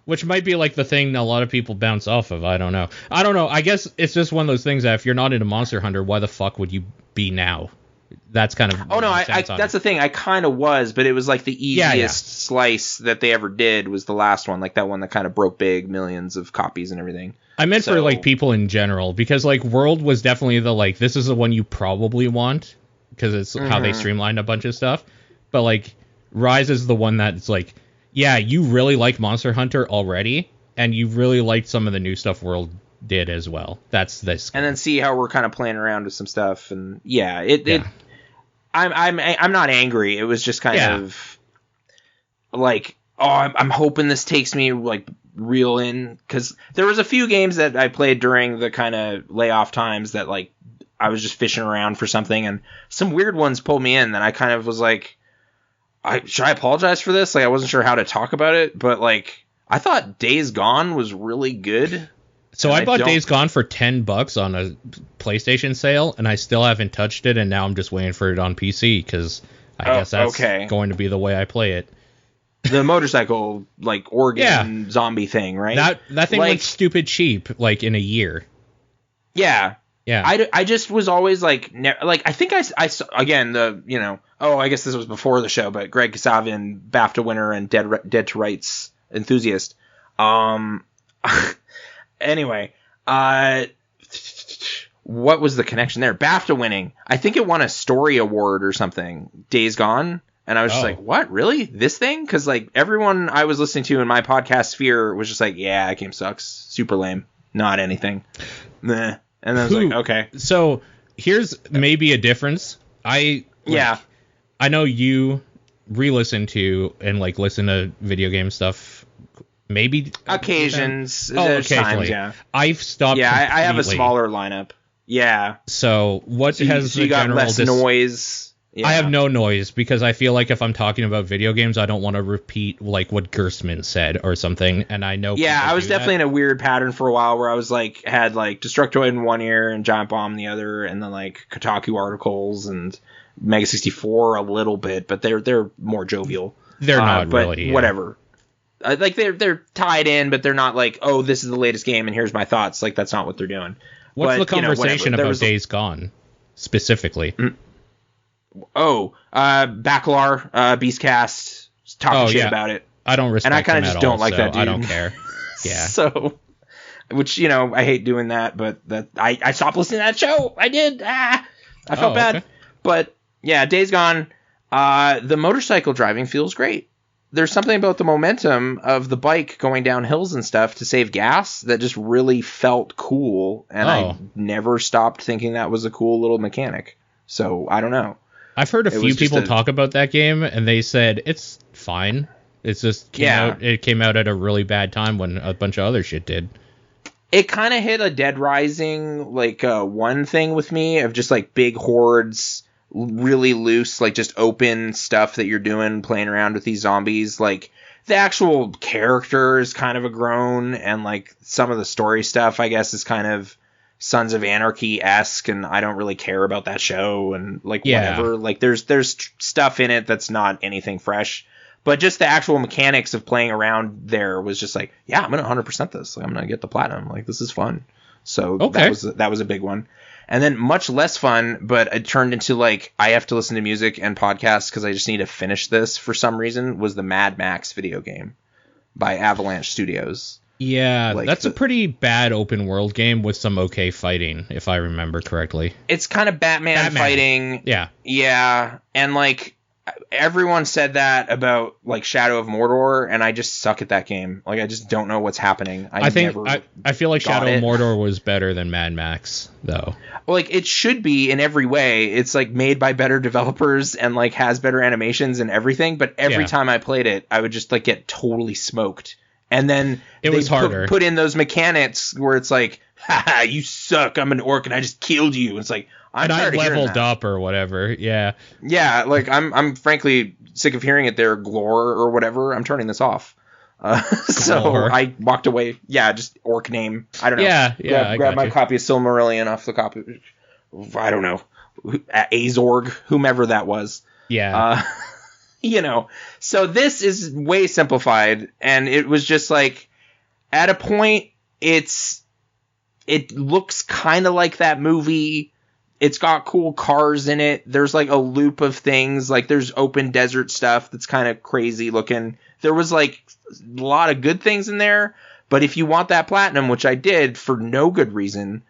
which might be like the thing a lot of people bounce off of. I don't know. I guess it's just one of those things that if you're not into Monster Hunter, why the fuck would you be now? That's kind of that's the thing. I kind of was, but it was like the easiest slice that they ever did was the last one, like that one that kind of broke big, millions of copies and everything. I meant for like people in general, because like World was definitely the like, this is the one you probably want because it's how they streamlined a bunch of stuff. But like Rise is the one that's like, yeah, you really like Monster Hunter already, and you really liked some of the new stuff World did as well. That's this game. And then see how we're kind of playing around with some stuff, and I'm not angry. It was just kind of like, I'm hoping this takes me like real in, because there was a few games that I played during the kind of layoff times that like I was just fishing around for something, and some weird ones pulled me in. And I kind of was like, should I apologize for this? Like, I wasn't sure how to talk about it, but like, I thought Days Gone was really good. So I bought Days Gone for $10 on a PlayStation sale, and I still haven't touched it, and now I'm just waiting for it on PC, because I guess that's going to be the way I play it. The motorcycle, like, organ zombie thing, right? That thing went stupid cheap, like, in a year. Yeah. Yeah. I just was always, like, I think I saw, again, I guess this was before the show, but Greg Kasavin, BAFTA winner and Dead to Rights enthusiast. Anyway, what was the connection there? BAFTA winning. I think it won a story award or something. Days Gone. And I was just like, what? Really? This thing? Because, like, everyone I was listening to in my podcast sphere was just like, yeah, that game sucks. Super lame. Not anything. Meh. And then I was like, okay. So here's maybe a difference. I know you re-listen to and, like, listen to video game stuff. Maybe occasions. Occasionally. Times, yeah. I've stopped. Yeah, I have a smaller lineup. Yeah. So what has the you got general less noise? Yeah. I have no noise because I feel like if I'm talking about video games, I don't want to repeat like what Gerstmann said or something. And I know. Yeah, I was definitely in a weird pattern for a while where I was like had like Destructoid in one ear and Giant Bomb in the other, and then like Kotaku articles and Mega 64 a little bit, but they're more jovial. They're not but really. Whatever. Like they're tied in, but they're not like, oh, this is the latest game and here's my thoughts. Like that's not what they're doing. What's the conversation about Days Gone specifically? Bacalar, Beastcast, talking shit about it. I don't respect and I kind of just don't like that dude. I don't care. Yeah. So, which I hate doing that, but I stopped listening to that show. I did. I felt bad. Okay. But yeah, Days Gone. The motorcycle driving feels great. There's something about the momentum of the bike going down hills and stuff to save gas that just really felt cool, and I never stopped thinking that was a cool little mechanic. So I don't know. I've heard a few people talk about that game, and they said it's fine. It's just it came out at a really bad time when a bunch of other shit did. It kind of hit a Dead Rising one thing with me of just like big hordes, really loose, like just open stuff that you're doing, playing around with these zombies. Like the actual character is kind of a groan, and like some of the story stuff, I guess, is kind of Sons of Anarchy-esque, and I don't really care about that show, and whatever. Like there's stuff in it that's not anything fresh, but just the actual mechanics of playing around there was just like, yeah, I'm gonna 100% this. Like, I'm gonna get the platinum. Like, this is fun. So that was a big one. And then much less fun, but it turned into like I have to listen to music and podcasts because I just need to finish this for some reason, was the Mad Max video game by Avalanche Studios. Yeah, that's a pretty bad open world game with some okay fighting, if I remember correctly. It's kind of Batman fighting. Yeah. Yeah, and like everyone said that about like Shadow of Mordor, and I just suck at that game. Like I just don't know what's happening. I feel like Shadow of Mordor was better than Mad Max, though. Well, like it should be in every way. It's like made by better developers and like has better animations and everything. But every time I played it, I would just like get totally smoked. And then it was harder. Put in those mechanics where it's like, haha, you suck. I'm an orc and I just killed you. It's like I leveled up or whatever. Yeah. Yeah, like I'm frankly sick of hearing it there, Glore or whatever. I'm turning this off. So I walked away. Yeah, just orc name. I don't know. Yeah. Grab my copy of Silmarillion off the copy. I don't know. Azorg, whomever that was. Yeah. So this is way simplified, and it was just like, at a point, it looks kind of like that movie. It's got cool cars in it. There's like a loop of things. Like there's open desert stuff that's kind of crazy looking. There was like a lot of good things in there, but if you want that platinum, which I did for no good reason,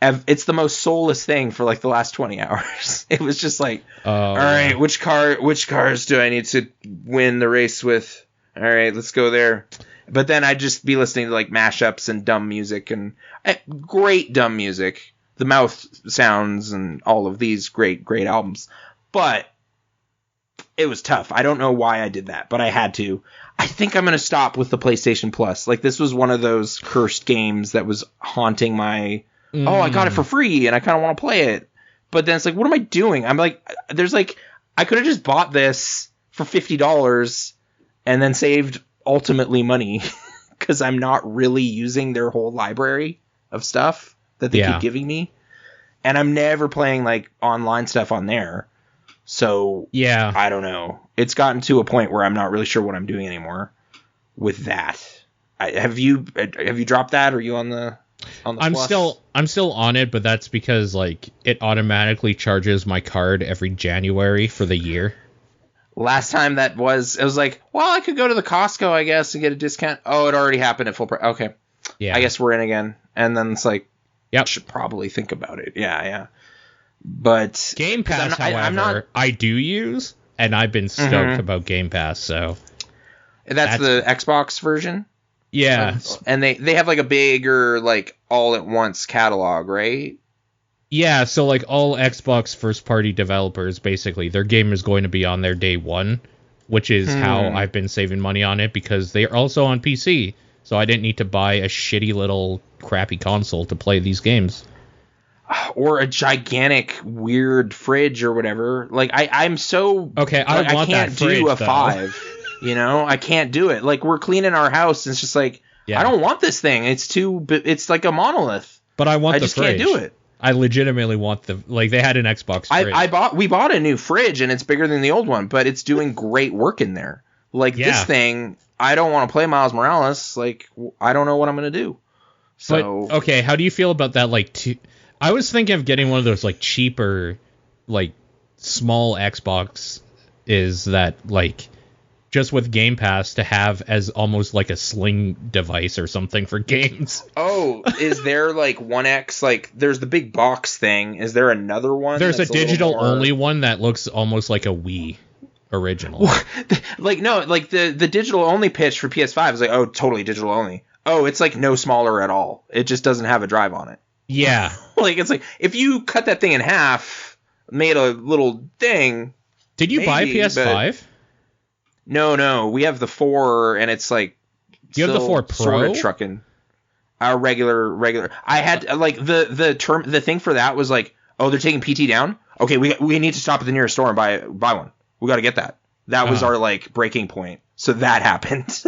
it's the most soulless thing for like the last 20 hours. It was just like, all right, which cars do I need to win the race with? All right, let's go there. But then I'd just be listening to like mashups and dumb music and great dumb music, the mouth sounds and all of these great albums. But it was tough. I don't know why I did that, but I had to. I think I'm going to stop with the PlayStation Plus. Like this was one of those cursed games that was haunting my... Oh, I got it for free, and I kind of want to play it. But then it's like, what am I doing? I'm like, I could have just bought this for $50 and then saved ultimately money because I'm not really using their whole library of stuff that they keep giving me. And I'm never playing like online stuff on there. So yeah, I don't know. It's gotten to a point where I'm not really sure what I'm doing anymore with that. Have you dropped that? Or are you on the I'm plus? I'm still on it, but that's because like it automatically charges my card every January for the year. Last time it was like, well, I could go to the Costco, I guess, and get a discount. Oh, it already happened at full price. Okay. Yeah. I guess we're in again. And then it's like, yep. Should probably think about it. Yeah. But Game Pass, however, I do use, and I've been stoked about Game Pass. So that's the Xbox version. Yeah, and they have like a bigger like all at once catalog, right? Yeah, so like all Xbox first party developers, basically their game is going to be on their day one, which is how I've been saving money on it because they are also on PC. So I didn't need to buy a shitty little crappy console to play these games. Or a gigantic weird fridge or whatever. Like I'm so okay. I can't do a 5. You know, I can't do it. Like we're cleaning our house, and it's just like I don't want this thing. It's too. It's like a monolith. But I want the fridge. Can't do it. I legitimately want they had an Xbox fridge. We bought a new fridge, and it's bigger than the old one, but it's doing great work in there. Like this thing, I don't want to play Miles Morales. Like I don't know what I'm gonna do. So but, okay, how do you feel about that? Like I was thinking of getting one of those like cheaper, like small Xbox is that like just with Game Pass to have as almost like a sling device or something for games. Oh, is there like 1X? Like there's the big box thing. Is there another one? There's a digital only one that looks almost like a Wii original. Like no, like the digital only pitch for PS5 is like, oh, totally digital only. Oh, it's like no smaller at all. It just doesn't have a drive on it. Yeah. Like it's like if you cut that thing in half, made a little thing. Did you buy PS5? No. We have the 4, and it's like you have the 4 Pro. Sort of trucking. Our regular. I had like the thing for that was like, oh, they're taking PT down. Okay, we need to stop at the nearest store and buy one. We got to get that. That was our like breaking point. So that happened.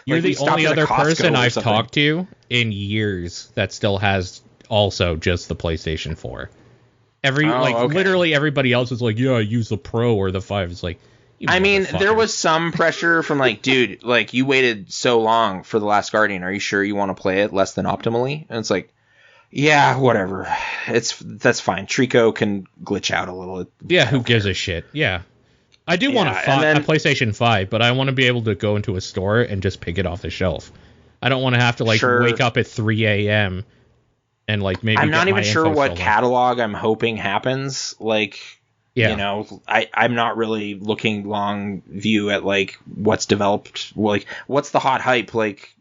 You're like, the only other person I've talked to in years that still has also just the PlayStation 4. Literally everybody else is like, yeah, I use the Pro or the 5. It's like, I mean, there was some pressure from like, dude, like you waited so long for The Last Guardian. Are you sure you want to play it less than optimally? And it's like, yeah, whatever. That's fine. Trico can glitch out a little. Yeah, who gives a shit? Yeah. I do want a PlayStation 5, but I want to be able to go into a store and just pick it off the shelf. I don't want to have to wake up at 3 a.m. and like maybe I'm not even sure what catalog I'm hoping happens. Like, you know, I'm not really looking long view at like what's developed. Like, what's the hot hype? Like,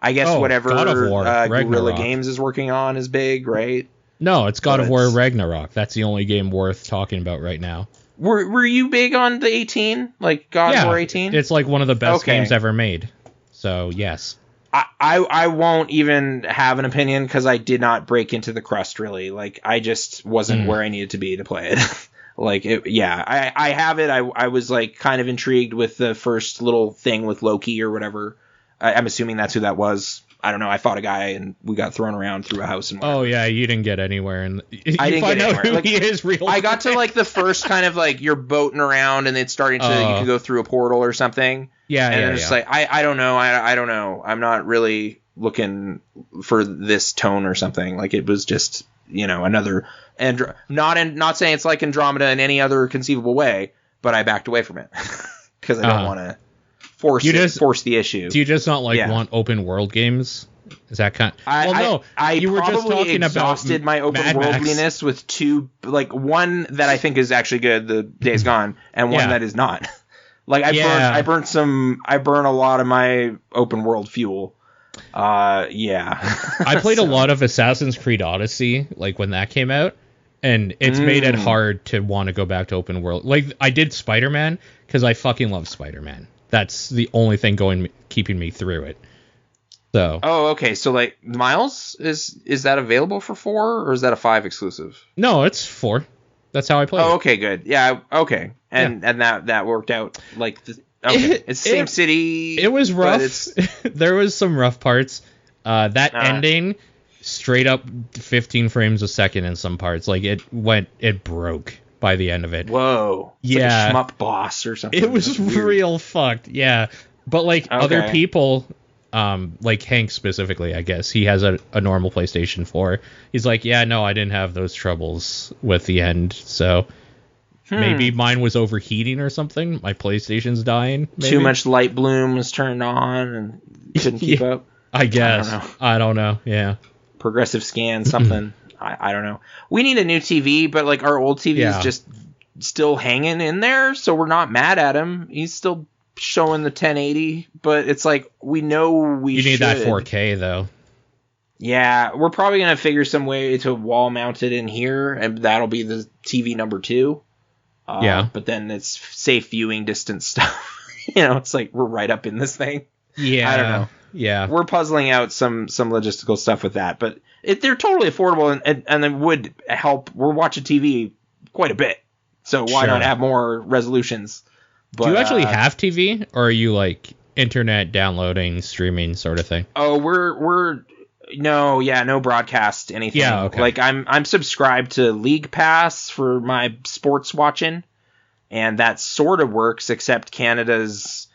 I guess whatever God of War, Guerrilla Games is working on is big, right? No, it's God of War Ragnarok. That's the only game worth talking about right now. Were you big on the 18? Like God of War 18? It's like one of the best games ever made. So, yes. I won't even have an opinion because I did not break into the crust, really. Like, I just wasn't where I needed to be to play it. Like, I have it. I was, like, kind of intrigued with the first little thing with Loki or whatever. I'm assuming that's who that was. I don't know. I fought a guy and we got thrown around through a house. And oh, yeah. You didn't get anywhere. And I didn't get anywhere. Like, he is real. I got to, like, the first kind of, like, you're boating around and it's starting to, you could go through a portal or something. Yeah, and it's like, I don't know. I don't know. I'm not really looking for this tone or something. Like, it was just, you know, another... Not saying it's like Andromeda in any other conceivable way, but I backed away from it. Because I don't want to force the issue. Do you just not want open world games? Is that kind of... you were just talking exhausted my open worldliness with two... Like, one that I think is actually good, the Days Gone, and one that is not. Like I burnt a lot of my open world fuel. I played a lot of Assassin's Creed Odyssey, like when that came out, and it's made it hard to want to go back to open world. Like I did Spider-Man because I fucking love Spider-Man. That's the only thing keeping me through it. So. Oh, okay. So like Miles is that available for 4 or is that a 5 exclusive? No, it's 4. That's how I played. Oh, okay, good. Yeah, okay. And that worked out like okay. It's the same city. It was rough. There was some rough parts. That ending straight up 15 frames a second in some parts. Like it broke by the end of it. Whoa. It's like a shmup boss or something. It was real fucked. Yeah. But like other people, like Hank specifically, I guess he has a normal PlayStation 4. He's like, yeah, no, I didn't have those troubles with the end. So maybe mine was overheating or something. My PlayStation's dying. Maybe. Too much light bloom was turned on and couldn't keep up. I guess. I don't know. Yeah. Progressive scan, something. I don't know. We need a new TV, but like our old TV is just still hanging in there, so we're not mad at him. He's still showing the 1080, but it's like we know you need that 4K though. Yeah, we're probably gonna figure some way to wall mount it in here, and that'll be the TV number 2. But then it's safe viewing distance stuff. It's like we're right up in this thing. Yeah, I don't know. Yeah, we're puzzling out some logistical stuff with that, but they're totally affordable and it would help. We're watching TV quite a bit, so why not have more resolutions? But, do you actually have TV, or are you like internet downloading, streaming sort of thing? Oh, we're no broadcast anything. Yeah, okay. Like I'm subscribed to League Pass for my sports watching, and that sort of works, except Canada's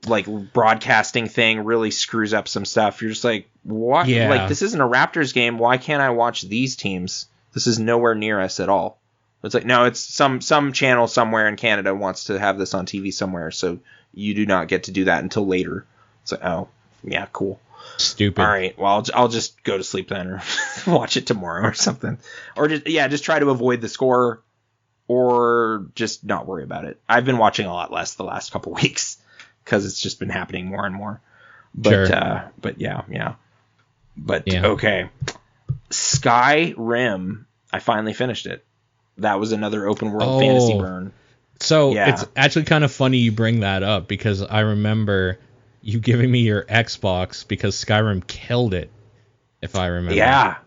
like broadcasting thing really screws up some stuff. You're just like, what? Yeah. Like, this isn't a Raptors game. Why can't I watch these teams? This is nowhere near us at all. It's like, no, it's some channel somewhere in Canada wants to have this on TV somewhere, so you do not get to do that until later. It's like, oh, yeah, cool. Stupid. All right, well, I'll just go to sleep then, or watch it tomorrow or something. Or just try to avoid the score, or just not worry about it. I've been watching a lot less the last couple weeks, because it's just been happening more and more. But yeah. Okay. Skyrim, I finally finished it. That was another open world fantasy burn. So it's actually kind of funny you bring that up, because I remember you giving me your Xbox because Skyrim killed it, if I remember. Yeah.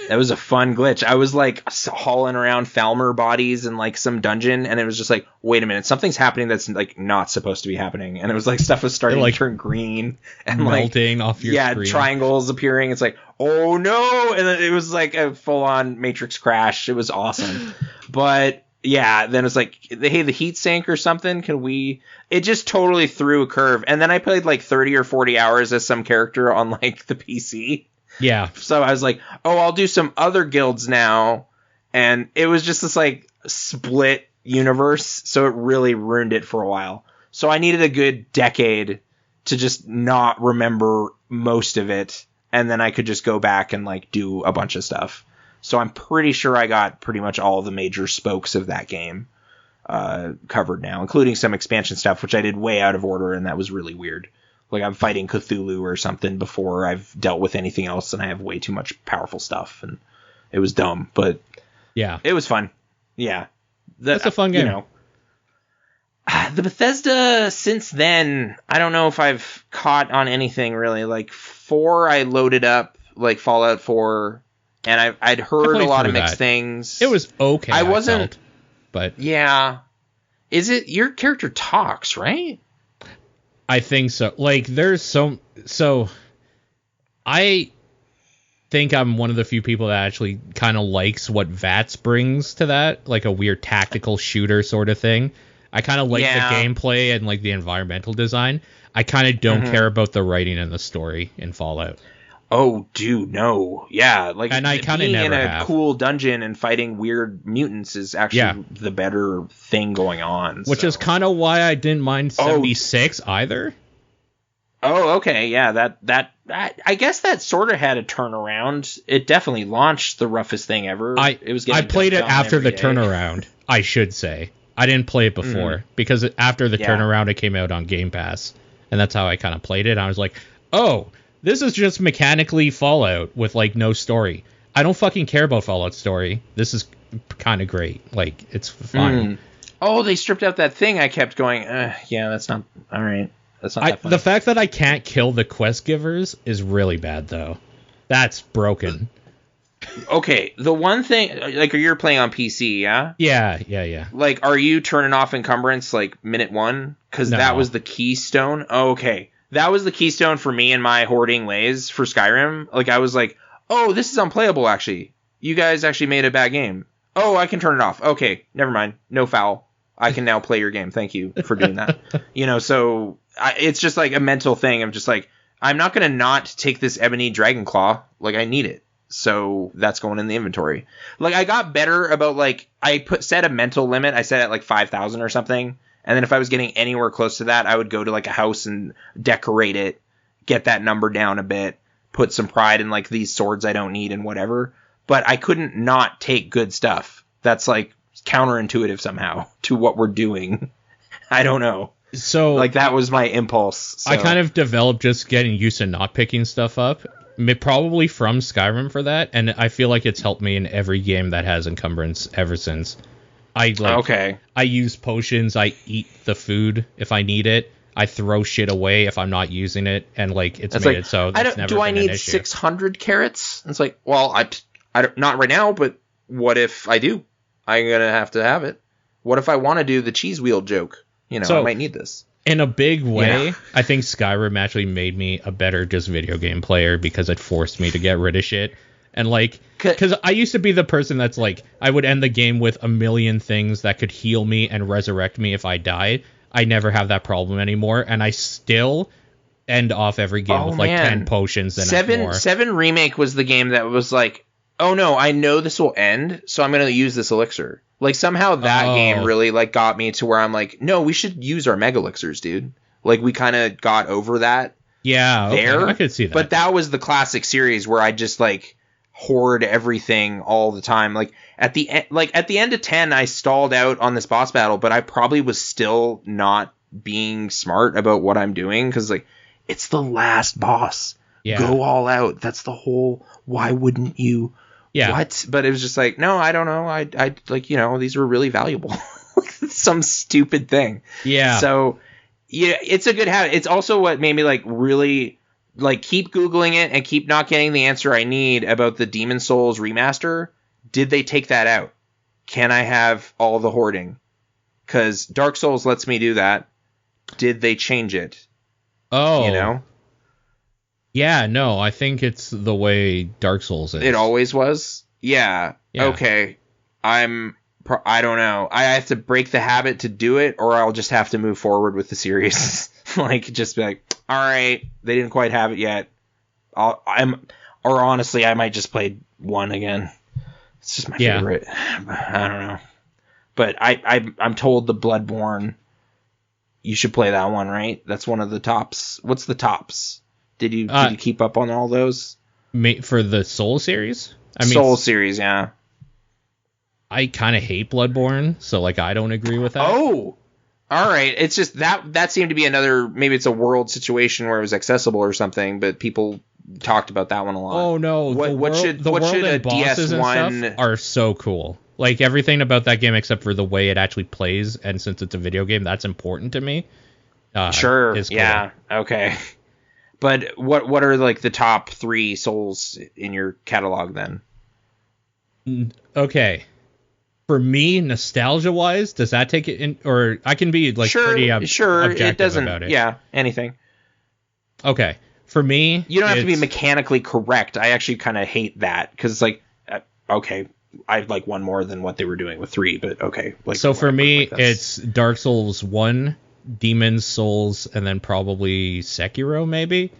That was a fun glitch. I was like hauling around Falmer bodies in like some dungeon, and it was just like, wait a minute, something's happening that's like not supposed to be happening. And it was like stuff was starting to turn green and melting off your screen. Triangles appearing. It's like, oh no, and then it was like a full on Matrix crash. It was awesome. But yeah, then it's like, hey, the heat sink or something, it just totally threw a curve. And then I played like 30 or 40 hours as some character on like the PC. Yeah. So I was like, oh, I'll do some other guilds now. And it was just this like split universe. So it really ruined it for a while. So I needed a good decade to just not remember most of it. And then I could just go back and like do a bunch of stuff. So I'm pretty sure I got pretty much all the major spokes of that game covered now, including some expansion stuff, which I did way out of order. And that was really weird. Like I'm fighting Cthulhu or something before I've dealt with anything else, and I have way too much powerful stuff, and it was dumb, but yeah, it was fun. Yeah, that's a fun game. The Bethesda since then, I don't know if I've caught on anything really. Like 4, I loaded up like Fallout 4, and I'd heard a lot of mixed things. It was okay. I wasn't, but yeah, is it your character talks, right? I think so. Like, there's so I think I'm one of the few people that actually kind of likes what VATS brings to that, like a weird tactical shooter sort of thing. I kind of like the gameplay and like the environmental design. I kind of don't care about the writing and the story in Fallout. Oh, dude, no. Yeah, like, and I kind of never being in a have. cool dungeon and fighting weird mutants is actually the better thing going on. Which is kind of why I didn't mind 76 either. Oh, okay, yeah, that I guess that sort of had a turnaround. It definitely launched the roughest thing ever. I played it after the turnaround, I should say. I didn't play it before, because after the turnaround, it came out on Game Pass, and that's how I kind of played it. I was like, oh, this is just mechanically Fallout with, like, no story. I don't fucking care about Fallout story. This is kind of great. Like, it's fine. Oh, they stripped out that thing. I kept going, yeah, that's not... All right. That's not that funny. The fact that I can't kill the quest givers is really bad, though. That's broken. Okay, the one thing, like, you're playing on PC, yeah? Yeah. Like, are you turning off encumbrance, like, minute one? Because that was the keystone. Oh, okay. That was the keystone for me in my hoarding ways for Skyrim. Like, I was like, oh, this is unplayable, actually. You guys actually made a bad game. Oh, I can turn it off. Okay, never mind. No foul. I can now play your game. Thank you for doing that. So it's just like a mental thing. I'm just like, I'm not going to not take this ebony dragon claw. Like, I need it. So that's going in the inventory. Like, I got better about, like, I set a mental limit. I set it at like 5,000 or something. And then if I was getting anywhere close to that, I would go to like a house and decorate it, get that number down a bit, put some pride in like these swords I don't need and whatever. But I couldn't not take good stuff. That's like counterintuitive somehow to what we're doing. I don't know. So like that was my impulse. So. I kind of developed just getting used to not picking stuff up, probably from Skyrim for that, and I feel like it's helped me in every game that has encumbrance ever since. I use potions, I eat the food if I need it, I throw shit away if I'm not using it, and like it's made it so that's never been an issue. Do I need 600 carrots? It's like, well, I don't, not right now, but what if I do? I'm gonna have to have it. What if I want to do the cheese wheel joke? I might need this. In a big way, I think Skyrim actually made me a better just video game player because it forced me to get rid of shit. And like, because I used to be the person that's like, I would end the game with a million things that could heal me and resurrect me if I died. I never have that problem anymore, and I still end off every game with like 10 potions and more. 7 Remake was the game that was like, oh no, I know this will end, so I'm going to use this elixir. Like, somehow that game really, like, got me to where I'm like, no, we should use our mega elixirs, dude. Like, we kind of got over that. Yeah, there. Okay, I could see that. But that was the classic series where I just, like, hoard everything all the time. Like, at the end of 10, I stalled out on this boss battle, but I probably was still not being smart about what I'm doing, because, like, it's the last boss. Yeah. Go all out. That's the whole, why wouldn't you... Yeah. What? But it was just like, no, I don't know. I like, these were really valuable. Some stupid thing. Yeah. So, yeah, it's a good habit. It's also what made me, like, really, like, keep Googling it and keep not getting the answer I need about the Demon Souls remaster. Did they take that out? Can I have all the hoarding? Because Dark Souls lets me do that. Did they change it? Oh. Yeah, no, I think it's the way Dark Souls is. It always was? Yeah. Okay. I don't know. I have to break the habit to do it, or I'll just have to move forward with the series. Like, just be like, all right, they didn't quite have it yet. Or honestly, I might just play 1 again. It's just my favorite. I don't know. But I'm told the Bloodborne, you should play that one, right? That's one of the tops. What's the tops? Did you keep up on all those? For the Soul series? Soul series, yeah. I kind of hate Bloodborne, so like I don't agree with that. Oh, all right. It's just that seemed to be another, maybe it's a world situation where it was accessible or something, but people talked about that one a lot. Oh no, what should a DS1 are so cool. Like everything about that game except for the way it actually plays, and since it's a video game, that's important to me. Sure. Is cool. Yeah. Okay. But what are like the top 3 Souls in your catalog then? Okay. For me, nostalgia-wise, does that take it in? Or I can be like pretty objective it doesn't, about it. Yeah, anything. Okay. For me, you don't have to be mechanically correct. I actually kind of hate that because it's like, okay, I'd like 1 more than what they were doing with 3, but okay. Like, so for me, it's Dark Souls 1, Demon's Souls, and then probably Sekiro, maybe.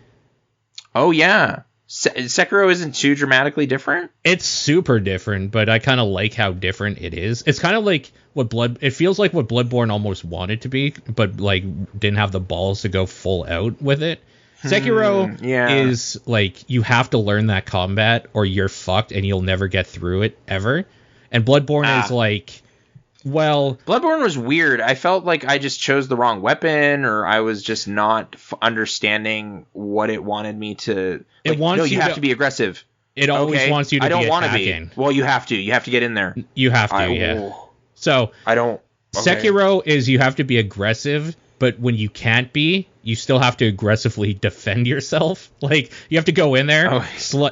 Oh yeah, Sekiro isn't too dramatically different. It's super different, but I kind of like how different it is. It's kind of like it feels like what Bloodborne almost wanted to be, but like didn't have the balls to go full out with it. Sekiro is like you have to learn that combat or you're fucked and you'll never get through it ever. And Bloodborne is like, well, Bloodborne was weird. I felt like I just chose the wrong weapon, or I was just not understanding what it wanted me to. Like, you have to be aggressive. It always wants you to be attacking. I don't want to be. Well, you have to. You have to get in there. You have to, yeah. So I don't. Okay. Sekiro is you have to be aggressive, but when you can't be, you still have to aggressively defend yourself. Like, you have to go in there,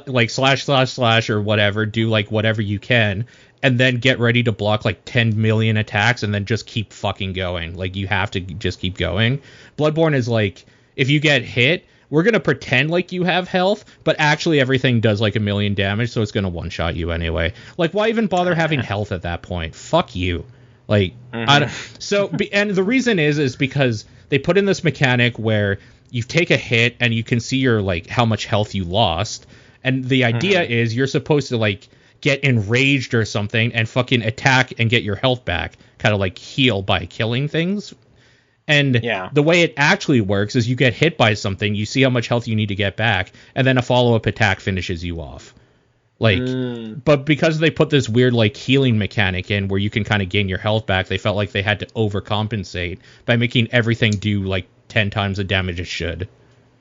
like slash or whatever, do like whatever you can, and then get ready to block like 10 million attacks and then just keep fucking going. Like, you have to just keep going. Bloodborne is like, if you get hit, we're going to pretend like you have health, but actually everything does like 1 million damage, so it's going to one-shot you anyway. Like, why even bother having health at that point? Fuck you. Like, and the reason is because they put in this mechanic where you take a hit and you can see your, like, how much health you lost, and the idea is you're supposed to, like, get enraged or something and fucking attack and get your health back, kind of like heal by killing things. And the way it actually works is you get hit by something, you see how much health you need to get back, and then a follow-up attack finishes you off. Like, but because they put this weird, like, healing mechanic in where you can kind of gain your health back, they felt like they had to overcompensate by making everything do, like, 10 times the damage it should.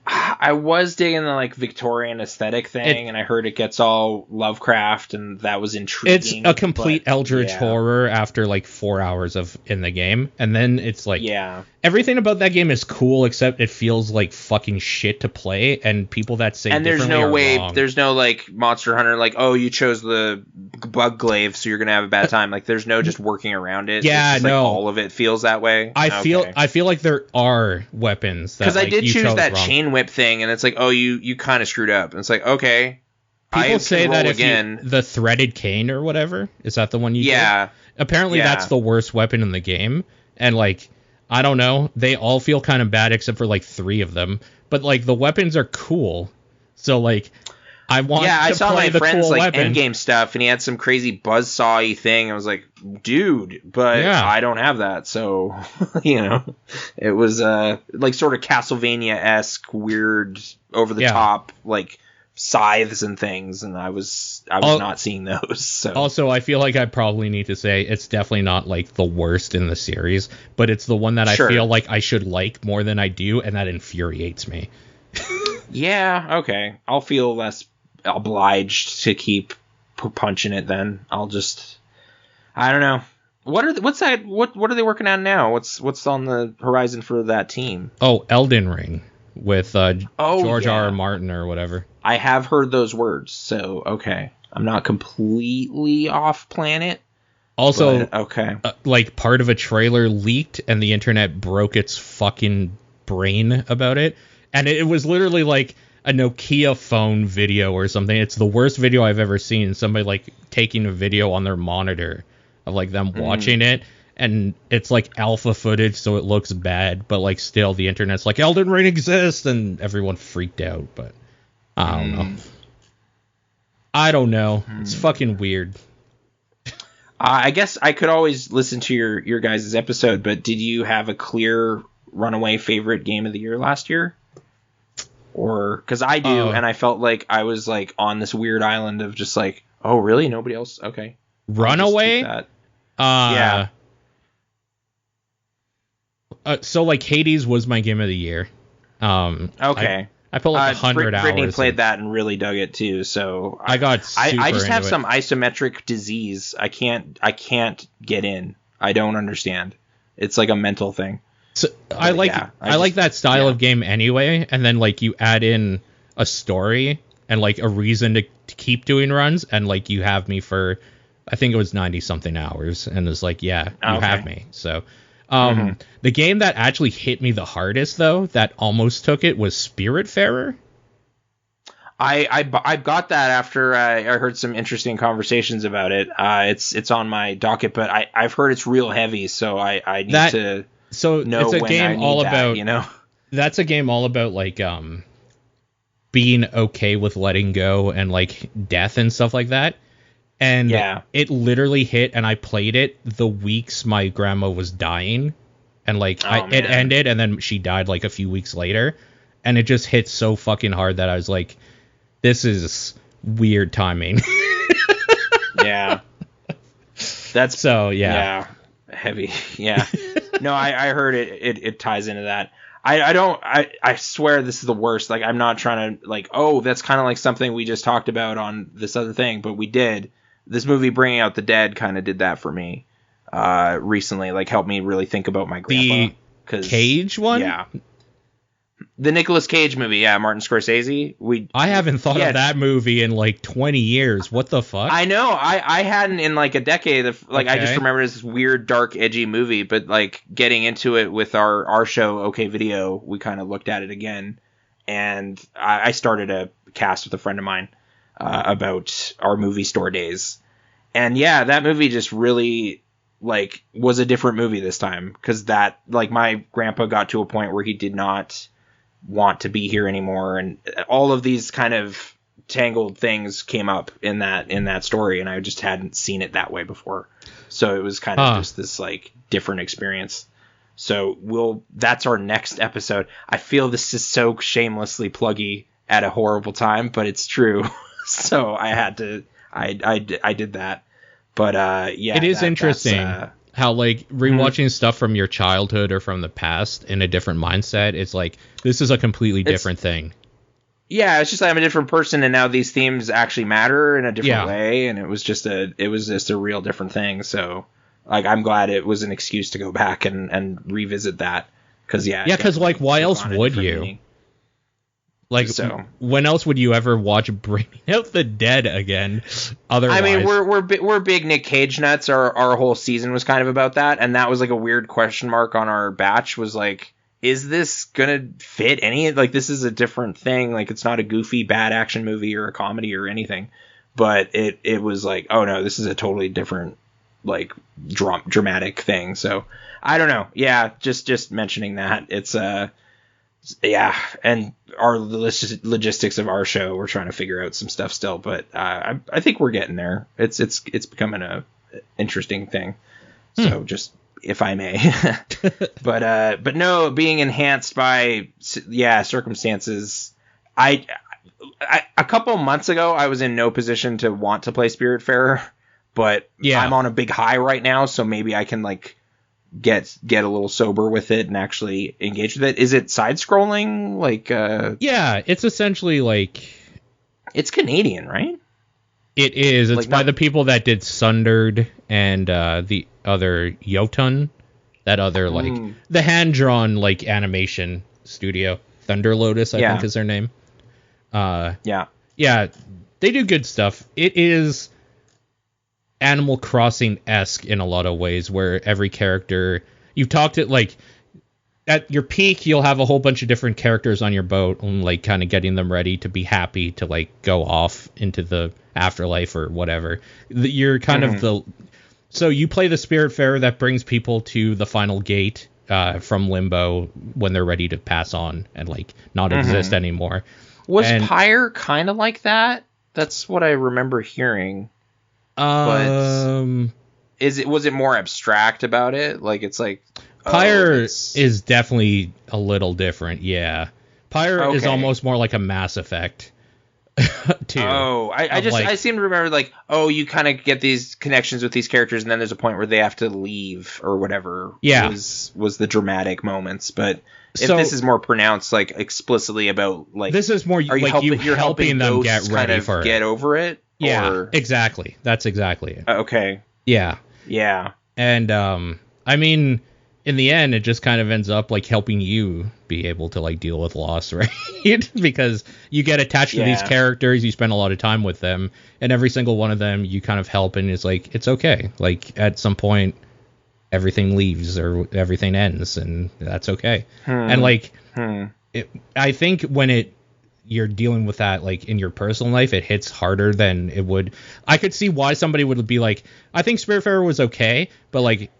I was digging the, like, Victorian aesthetic thing, and I heard it gets all Lovecraft, and that was intriguing. It's a complete eldritch horror after, like, 4 hours in the game, and then it's like... Yeah. Everything about that game is cool, except it feels like fucking shit to play, and people that say differently are wrong. There's no, like, Monster Hunter, like, oh, you chose the bug glaive, so you're gonna have a bad time. Like, there's no just working around it. Yeah, it's just, no. Like, all of it feels that way. I feel like there are weapons that, because like, I did you choose that wrong. chain whip thing, and it's like, oh, you kind of screwed up. And it's like, okay. People say that if the threaded cane or whatever, is that the one you did? Apparently that's the worst weapon in the game, and, like, I don't know. They all feel kind of bad except for, like, 3 of them. But, like, the weapons are cool. So, like, I want to play the cool weapon. Yeah, I saw my friend's, like, endgame stuff, and he had some crazy buzzsaw-y thing. I was like, dude, but I don't have that. So, you know, it was, like, sort of Castlevania-esque, weird, over-the-top, like, scythes and things, and I was not seeing those. So. Also, I feel like I probably need to say it's definitely not, like, the worst in the series, but it's the one that I feel like I should like more than I do, and that infuriates me. Yeah, okay. I'll feel less obliged to keep punching it then. I'll just, I don't know. What are they working on now? What's on the horizon for that team? Oh, Elden Ring with George R. R. Martin or whatever. I have heard those words, so okay. I'm not completely off planet. Also, but, okay. Like, part of a trailer leaked and the internet broke its fucking brain about it. And it was literally like a Nokia phone video or something. It's the worst video I've ever seen. Somebody, like, taking a video on their monitor of, like, them watching it. And it's, like, alpha footage, so it looks bad. But, like, still, the internet's like, Elden Ring exists! And everyone freaked out, but... I don't know. It's fucking weird. I guess I could always listen to your guys' episode, but did you have a clear runaway favorite game of the year last year? Or, because I do, and I felt like I was, like, on this weird island of just like, oh, really? Nobody else? Okay. Runaway? Yeah. So, like, Hades was my game of the year. Okay. I put like 100 hours. Brittany played that and really dug it too. So I got super I just have into some isometric disease. I can't get in. I don't understand. It's like a mental thing. So I like that style of game anyway. And then, like, you add in a story and, like, a reason to keep doing runs, and, like, you have me for, I think it was 90 something hours, and it's like, yeah, you have me. So. The game that actually hit me the hardest, though, that almost took it, was Spiritfarer. I got that after I heard some interesting conversations about it. It's on my docket, but I've heard it's real heavy, so I need to know it's a when game I need all that, about, you know? That's a game all about, like, being okay with letting go and, like, death and stuff like that. And it literally hit, and I played it the weeks my grandma was dying, and, like, it ended, and then she died, like, a few weeks later, and it just hit so fucking hard that I was like, this is weird timing. Yeah. That's so, yeah. Yeah. Heavy. Yeah. No, I heard it ties into that. I swear this is the worst. Like, I'm not trying to, like, oh, that's kind of like something we just talked about on this other thing, but we did. This movie, Bringing Out the Dead, kind of did that for me recently. Like, helped me really think about my grandpa. Cage one? Yeah. The Nicolas Cage movie, Martin Scorsese. I haven't thought of that movie in like 20 years. What the fuck? I know. I hadn't in like a decade. Okay. I just remember this weird, dark, edgy movie. But like getting into it with our show, OK Video, we kind of looked at it again. And I started a cast with a friend of mine about our movie store days. And yeah, that movie just really like was a different movie this time. Because that, like, my grandpa got to a point where he did not want to be here anymore, and all of these kind of tangled things came up in that story, and I just hadn't seen it that way before, so it was kind of just this like different experience. So that's our next episode. I feel this is so shamelessly pluggy at a horrible time, but it's true. So I had to I did that. But yeah, it is interesting how like rewatching stuff from your childhood or from the past in a different mindset, it's like this is a completely different thing. Yeah, it's just I'm a different person, and now these themes actually matter in a different way, and it was just a real different thing. So like I'm glad it was an excuse to go back and revisit that, because because like why else would you? Meaning. Like, so when else would you ever watch Bringing Out the Dead again? Otherwise, I mean, we're big Nick Cage nuts. Our whole season was kind of about that, and that was like a weird question mark on our batch. Was like, is this gonna fit any? Like, this is a different thing. Like, it's not a goofy bad action movie or a comedy or anything. But it was like, oh no, this is a totally different like dramatic thing. So I don't know. Yeah, just mentioning that it's yeah, and our logistics of our show, we're trying to figure out some stuff still, but I think we're getting there. It's becoming a interesting thing. So just if I may, but no, being enhanced by circumstances. A couple months ago, I was in no position to want to play Spiritfarer, but I'm on a big high right now, so maybe I can like get a little sober with it and actually engage with it. Is it side scrolling? Like yeah, it's essentially like it's Canadian, right? It is. It's like by the people that did Sundered and the other Jotun, that other like the hand drawn like animation studio. Thunder Lotus, I think is their name. Yeah, they do good stuff. It is Animal Crossing-esque in a lot of ways, where every character you've talked it like at your peak, you'll have a whole bunch of different characters on your boat and like kind of getting them ready to be happy to like go off into the afterlife or whatever. You're kind of so you play the Spiritfarer that brings people to the final gate from Limbo when they're ready to pass on and like not exist anymore. Was Pyre kind of like that? That's what I remember hearing. But was it more abstract about it? Like it's like Pyre is definitely a little different. Yeah, Pyre is almost more like a Mass Effect. Too. Oh, I seem to remember like, you kind of get these connections with these characters, and then there's a point where they have to leave or whatever. Yeah, was the dramatic moments, but. If this is more pronounced, like explicitly about like this is more like you're helping them get ready for get over it. Yeah, or... exactly. That's exactly it. Okay. Yeah. Yeah. And I mean, in the end, it just kind of ends up like helping you be able to like deal with loss, right? Because you get attached to these characters, you spend a lot of time with them, and every single one of them you kind of help, and it's like it's okay. Like at some point. Everything leaves or everything ends, and that's okay. And like, I think when you're dealing with that, like in your personal life, it hits harder than it would. I could see why somebody would be like, I think Spiritfarer was okay, but like,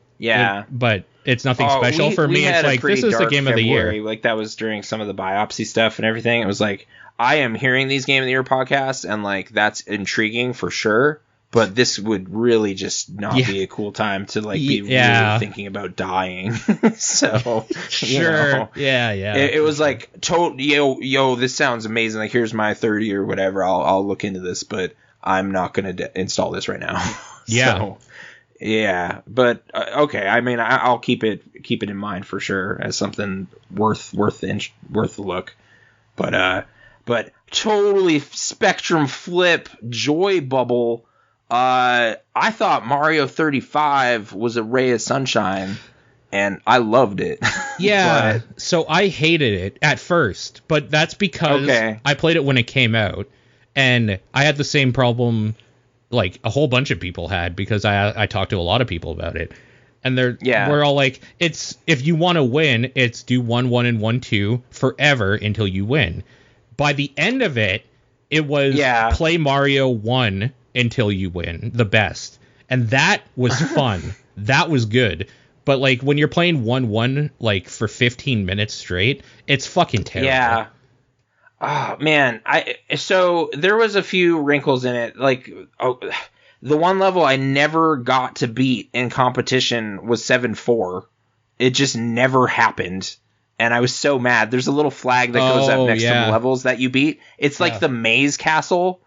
but it's nothing special for me. It's like this is the game of the year. Like that was during some of the biopsy stuff and everything. It was like I am hearing these Game of the Year podcasts, and like that's intriguing for sure. But this would really just not be a cool time to like be really thinking about dying. So sure, it was like yo, this sounds amazing. Like here's my 30 or whatever. I'll look into this, but I'm not gonna install this right now. So, but okay. I mean, I'll keep it in mind for sure as something worth the look. But totally spectrum flip joy bubble. I thought Mario 35 was a ray of sunshine. and I loved it. Yeah, so I hated it at first, but that's because I played it when it came out, and I had the same problem like a whole bunch of people had, because I talked to a lot of people about it, and we're all like, it's, if you want to win, it's do 1-1 and 1-2 forever until you win. By the end of it, it was play Mario 1 until you win, the best, and that was fun. That was good. But, like, when you're playing 1-1, like, for 15 minutes straight, it's fucking terrible. Yeah. Oh, man. So there was a few wrinkles in it. Like, the one level I never got to beat in competition was 7-4. It just never happened. And I was so mad. There's a little flag that goes up next to the levels that you beat. It's like the maze castle,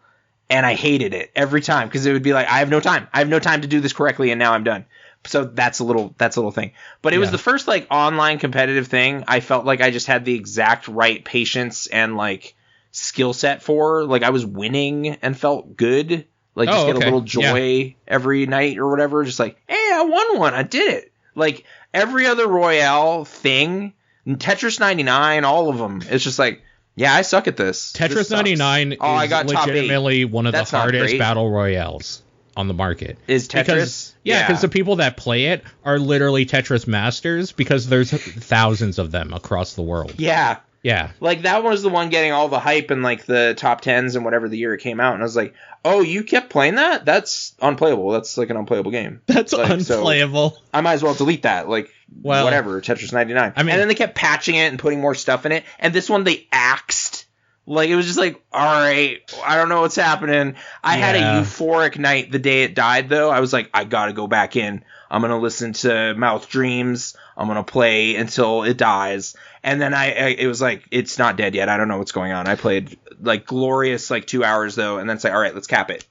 and I hated it every time, because it would be like, I have no time. I have no time to do this correctly, and now I'm done. So that's a little thing. But it was the first, like, online competitive thing I felt like I just had the exact right patience and, like, skill set for. Like, I was winning and felt good. Like, just get a little joy every night or whatever. Just like, hey, I won one. I did it. Like, every other Royale thing, Tetris 99, all of them. It's just like, yeah, I suck at this. Tetris 99 is legitimately one of the hardest battle royales on the market. Is Tetris? Because the people that play it are literally Tetris masters, because there's thousands of them across the world. Yeah. Yeah. Like, that was the one getting all the hype and, like, the top 10s and whatever the year it came out. And I was like, oh, you kept playing that? That's unplayable. That's, like, an unplayable game. That's like, unplayable. So I might as well delete that. Like, whatever, Tetris 99. I mean, and then they kept patching it and putting more stuff in it. And this one they axed. Like, it was just like, all right, I don't know what's happening. I had a euphoric night the day it died, though. I was like, I gotta go back in. I'm gonna listen to Mouth Dreams. I'm gonna play until it dies. And then it was like, it's not dead yet. I don't know what's going on. I played, like, glorious, like, 2 hours, though, and then it's like, all right, let's cap it.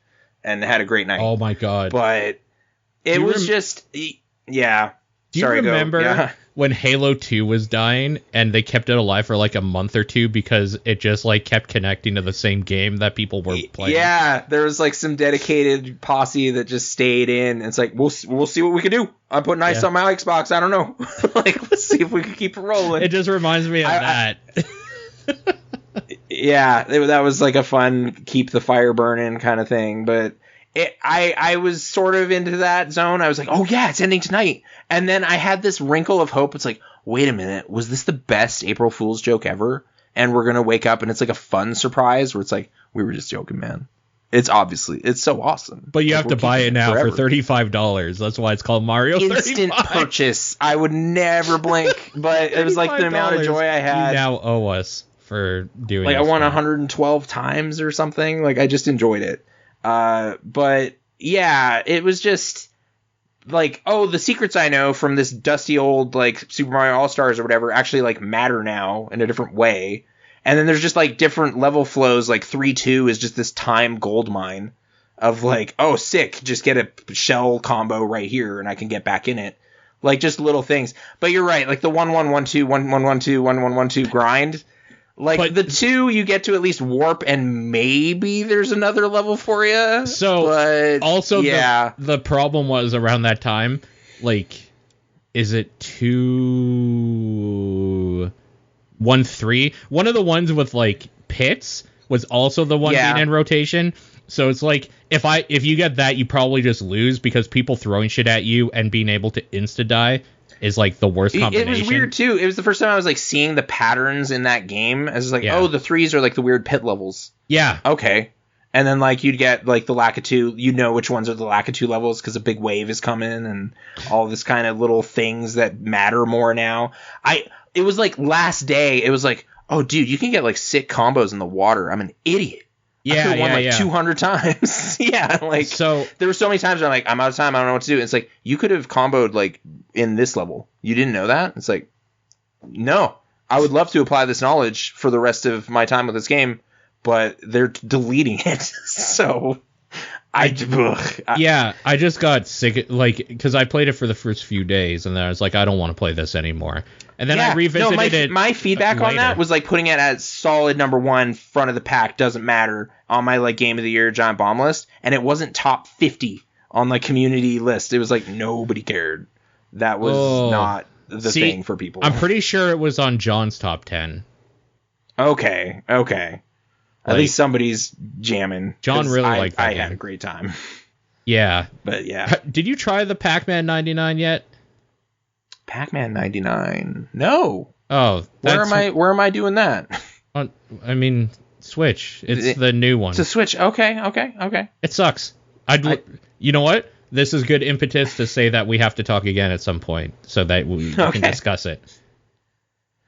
And had a great night. Oh, my God. But it was just, yeah. Do you remember when Halo 2 was dying and they kept it alive for like a month or two because it just like kept connecting to the same game that people were playing? Yeah, there was like some dedicated posse that just stayed in. It's like, we'll see what we can do. I'm putting ice on my Xbox. I don't know. Like, let's see if we can keep it rolling. It just reminds me of that. Yeah, that was like a fun keep the fire burning kind of thing, but I was sort of into that zone. I was like, oh yeah, it's ending tonight. And then I had this wrinkle of hope. It's like, wait a minute, was this the best April Fool's joke ever? And we're going to wake up and it's like a fun surprise where it's like, we were just joking, man. It's so awesome. But you have to buy it now for $35. That's why it's called Mario 35. Instant purchase. I would never blink, but it was like the amount of joy I had. You now owe us for doing like, I won 112 times or something. Like, I just enjoyed it. But yeah, it was just like, oh, the secrets I know from this dusty old like Super Mario All-Stars or whatever actually like matter now in a different way. And then there's just like different level flows. Like 3-2 is just this time gold mine of like, oh, sick, just get a shell combo right here and I can get back in it. Like, just little things. But you're right, like the 1-1-1-2, 1-1-1-2, 1-1-1-2 grind. Like, the 2, you get to at least warp, and maybe there's another level for you. So, but, also, the problem was around that time, like, is it 2-1-3? One of the ones with, like, pits was also the one being in rotation. So it's like, if you get that, you probably just lose, because people throwing shit at you and being able to insta-die is like the worst combination. It was weird too. It was the first time I was like seeing the patterns in that game. I was like, oh, the 3s are like the weird pit levels. Yeah. Okay. And then like you'd get like the Lakitu, you know which ones are the Lakitu levels because a big wave is coming and all this kind of little things that matter more now. It was like last day, it was like, oh dude, you can get like sick combos in the water. I'm an idiot. Yeah, I won like 200 times. Yeah, like, so there were so many times where I'm like, I'm out of time, I don't know what to do. It's like, you could have comboed like in this level. You didn't know that? It's like, no. I would love to apply this knowledge for the rest of my time with this game, but they're deleting it. So I just got sick, like, because I played it for the first few days, and then I was like, I don't want to play this anymore. And then I revisited it. My feedback on that was like putting it as solid number 1, front of the pack, doesn't matter, on my like game of the year Giant Bomb list, and it wasn't top 50 on the community list. It was like nobody cared. That was not the thing for people. I'm pretty sure it was on John's top 10. Okay. At least somebody's jamming. John really liked that I game. had a great time. Yeah. But yeah. Did you try the Pac-Man 99 yet? Pac-Man 99? No. Oh. Where am I doing that? I mean, Switch. It's the new one. It's a Switch. Okay. It sucks. You know what? This is good impetus to say that we have to talk again at some point so that we can discuss it.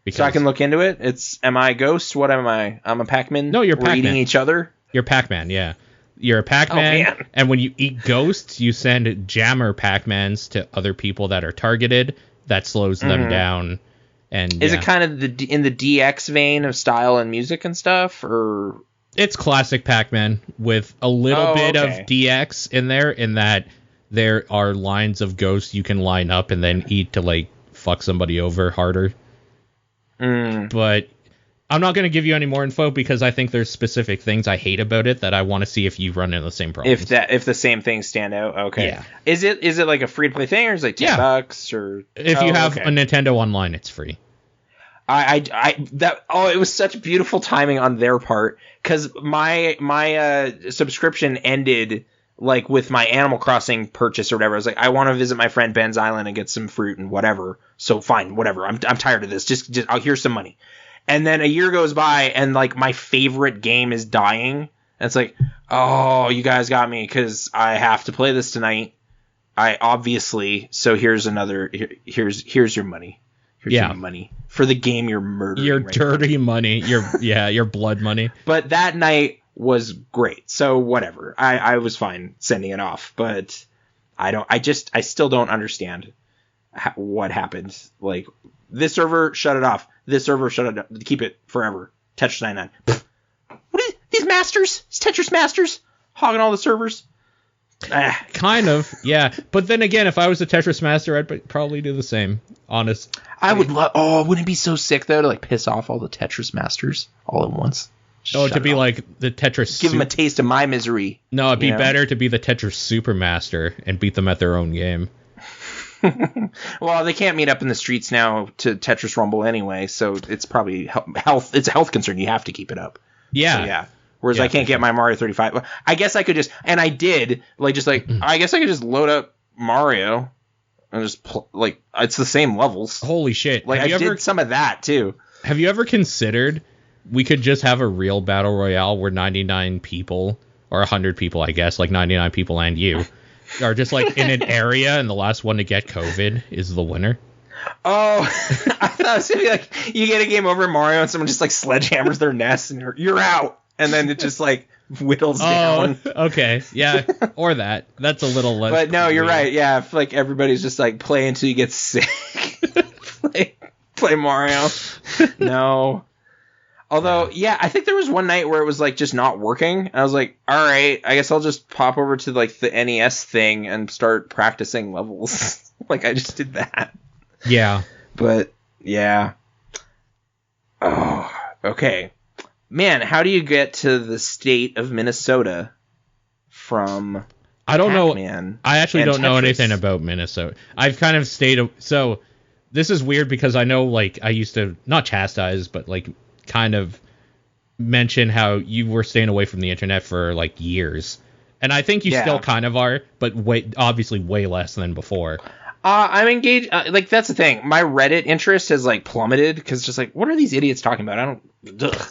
So I can look into it? Am I a ghost? What am I? I'm a Pac-Man? No, you're We're Pac-Man. eating each other? You're Pac-Man, yeah. You're a Pac-Man, and when you eat ghosts, you send jammer Pac-Mans to other people that are targeted. That slows them down. And is it kind of in the DX vein of style and music and stuff, or? It's classic Pac-Man with a little bit of DX in there, in that there are lines of ghosts you can line up and then eat to like fuck somebody over harder. But I'm not going to give you any more info because I think there's specific things I hate about it that I want to see if you run into the same problems. If the same things stand out, okay. Yeah. Is it like a free to play thing, or is it like $10 or? If you have a Nintendo Online, it's free. It was such beautiful timing on their part, because my subscription ended like with my Animal Crossing purchase or whatever. I was like, I want to visit my friend Ben's Island and get some fruit and whatever. So fine, whatever. I'm tired of this. Just here's some money. And then a year goes by and like my favorite game is dying. And it's like, oh, you guys got me because I have to play this tonight. So here's here's your money. Here's your money for the game you're murdering. Your dirty money. Your blood money. But that night was great. So whatever. I was fine sending it off, but I still don't understand what happened. Like, this server, shut it off. This server, shut it up. Keep it forever. Tetris 99. What is these masters? These Tetris masters hogging all the servers? Kind of, yeah. But then again, if I was a Tetris master, I'd probably do the same. Honest. I would love. Oh, wouldn't it be so sick though to like piss off all the Tetris masters all at once? To be like the Tetris. Give them a taste of my misery. No, it'd be better to be the Tetris Supermaster and beat them at their own game. Well, they can't meet up in the streets now to Tetris Rumble anyway, so it's probably health. It's a health concern. You have to keep it up. Yeah. So, yeah. Whereas I can't get my Mario 35. I guess I could just, and I did, I guess I could just load up Mario and just it's the same levels. Holy shit. Like, I did some of that too. Have you ever considered we could just have a real battle royale where 99 people, or 100 people, I guess, like 99 people and you, are just like in an area, and the last one to get COVID is the winner? Oh, I thought it was going to be like, you get a game over Mario and someone just like sledgehammers their nest and you're out. And then it just like whittles down. Okay, yeah, or that. That's a little less. But no, you're right. Yeah, if like everybody's just like play until you get sick. play Mario. No. Although, yeah, I think there was one night where it was like just not working. I was like, all right, I guess I'll just pop over to like the NES thing and start practicing levels. Like I just did that. Yeah. But yeah. Oh, okay. Man, how do you get to the state of Minnesota from I don't Pac-Man know. I actually don't know Tetris? anything about Minnesota. I've kind of so this is weird because I know like I used to not chastise but like kind of mention how you were staying away from the internet for like years. And I think you still kind of are, but obviously way less than before. I'm engaged. Like, that's the thing. My Reddit interest has like plummeted because just like, what are these idiots talking about? I don't. Ugh.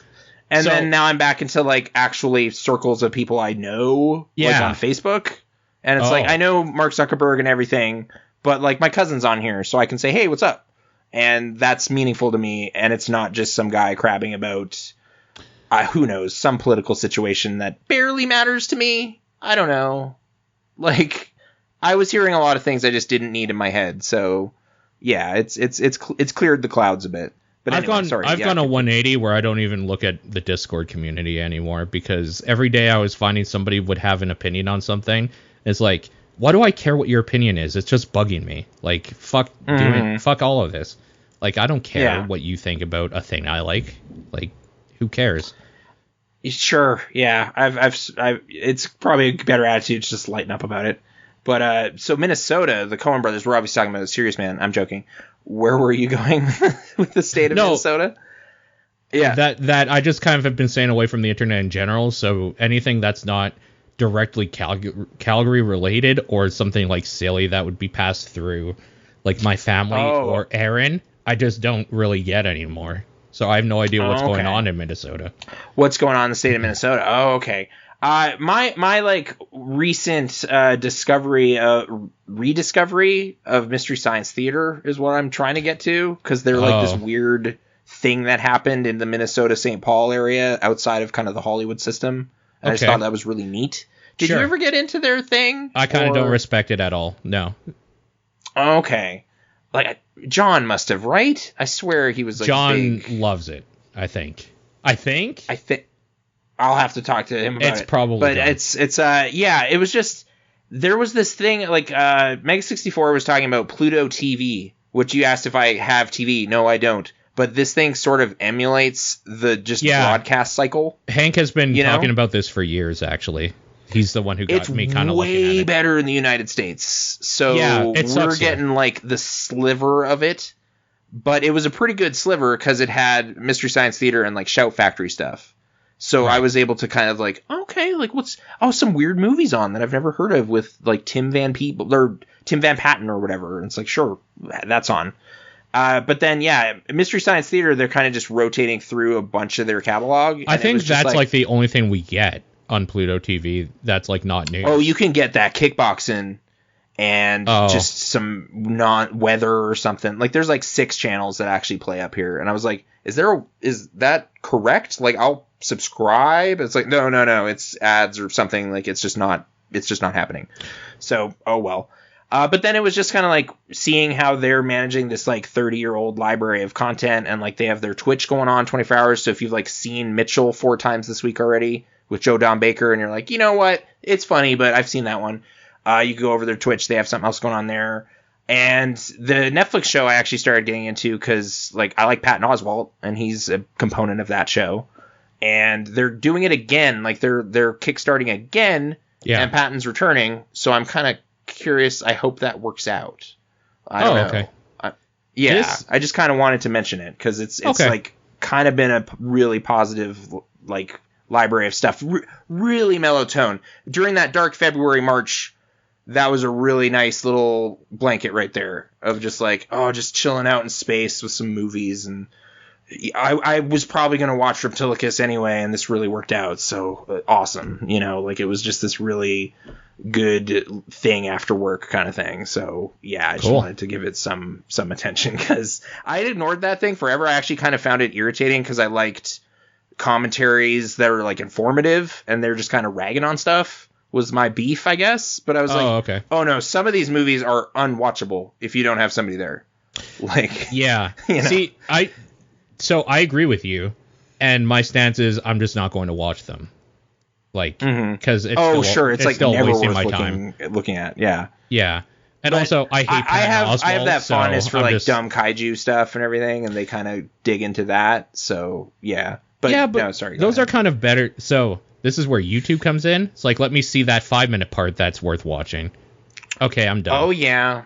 And then now I'm back into like actually circles of people I know, like on Facebook. And it's like, I know Mark Zuckerberg and everything, but like my cousin's on here, so I can say, hey, what's up? And that's meaningful to me. And it's not just some guy crabbing about, who knows, some political situation that barely matters to me. I don't know. Like, I was hearing a lot of things I just didn't need in my head. So yeah, it's cleared the clouds a bit. But anyway, I've gone a 180 where I don't even look at the Discord community anymore because every day I was finding somebody would have an opinion on something. It's like, why do I care what your opinion is? It's just bugging me. Like, fuck all of this. Like, I don't care what you think about a thing I like. Like, who cares? Sure, yeah. I've it's probably a better attitude to just lighten up about it. But so Minnesota, the Coen brothers, we're obviously talking about a serious man. I'm joking. Where were you going with the state of Minnesota? Yeah, that I just kind of have been staying away from the internet in general. So anything that's not directly Calgary related or something like silly that would be passed through like my family or Aaron, I just don't really get anymore. So I have no idea what's going on in Minnesota. What's going on in the state of Minnesota? Oh, okay. My like recent rediscovery of Mystery Science Theater is what I'm trying to get to, because they're like this weird thing that happened in the Minnesota St. Paul area outside of kind of the Hollywood system. And I just thought that was really neat. Did you ever get into their thing? I kind of don't respect it at all. No. Okay. Like, John must have, right? I swear he was like John loves it, I think. I'll have to talk to him about it. It's probably But John. it was just, there was this thing, like, Mega64 was talking about Pluto TV, which you asked if I have TV. No, I don't. But this thing sort of emulates the broadcast cycle. Hank has been talking about this for years, actually. He's the one who got me kind of looking at it. It's way better in the United States. So we're getting like the sliver of it. But it was a pretty good sliver because it had Mystery Science Theater and like Shout Factory stuff. So I was able to kind of like, okay, like some weird movies on that I've never heard of with like Tim Van Patten or whatever. And it's like, sure, that's on. But then, Mystery Science Theater, they're kind of just rotating through a bunch of their catalog. I think that's like the only thing we get on Pluto TV that's like not new. Oh, you can get that kickboxing and just some non-weather or something. Like there's like 6 channels that actually play up here. And I was like, is that correct? Like I'll subscribe. It's like, no, it's ads or something. Like it's just not happening. So, oh well. But then it was just kind of like seeing how they're managing this like 30-year-old library of content, and like they have their Twitch going on 24 hours. So if you've like seen Mitchell 4 times this week already with Joe Don Baker, and you're like, you know what, it's funny, but I've seen that one. You can go over their Twitch. They have something else going on there. And the Netflix show I actually started getting into because like I like Patton Oswalt, and he's a component of that show. And they're doing it again, like they're kickstarting again, and Patton's returning. So I'm kind of curious. I hope that works out. I don't know. Okay. I just kind of wanted to mention it because it's like kind of been a really positive like library of stuff. Really mellow tone during that dark February, March. That was a really nice little blanket right there of just like, just chilling out in space with some movies. And I was probably going to watch Reptilicus anyway, and this really worked out. So awesome. Like it was just this really good thing after work kind of thing. So I just wanted to give it some attention because I had ignored that thing forever. I actually kind of found it irritating because I liked commentaries that are like informative, and they're just kind of ragging on stuff was my beef, I guess. But I was oh no, some of these movies are unwatchable if you don't have somebody there. Like, See, I agree with you, and my stance is I'm just not going to watch them. Like, because it's it's like still never wasting worth my time looking at. Yeah. And also, I hate I have that fondness for like just dumb kaiju stuff and everything, and they kind of dig into that. So but no, sorry. Those are kind of better. So this is where YouTube comes in. It's like, let me see that 5-minute part that's worth watching. Okay, I'm done. Oh yeah.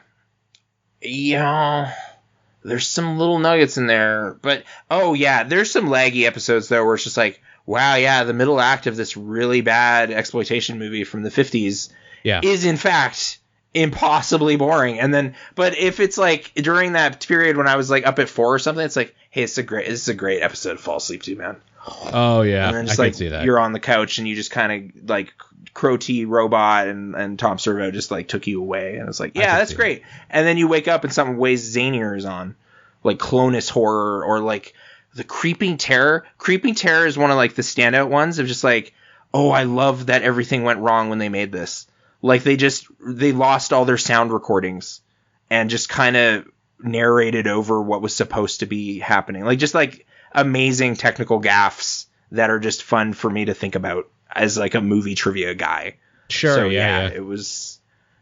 There's some little nuggets in there, but there's some laggy episodes though where it's just like, wow, the middle act of this really bad exploitation movie from the 50s is in fact impossibly boring. And then, but if it's like during that period when I was like up at 4 or something, it's like, hey, this is a great episode to fall asleep to, man. Oh yeah, and then just I like can see that. You're on the couch and you just kind of like Crow T Robot and Tom Servo just like took you away, and it's like, that's great. And then you wake up and something way zanier is on, like Clonus Horror or like the Creeping Terror. Creeping Terror is one of like the standout ones of just like, I love that everything went wrong when they made this. Like they lost all their sound recordings and just kind of narrated over what was supposed to be happening. Like just like amazing technical gaffes that are just fun for me to think about as like a movie trivia guy. Sure. So, it was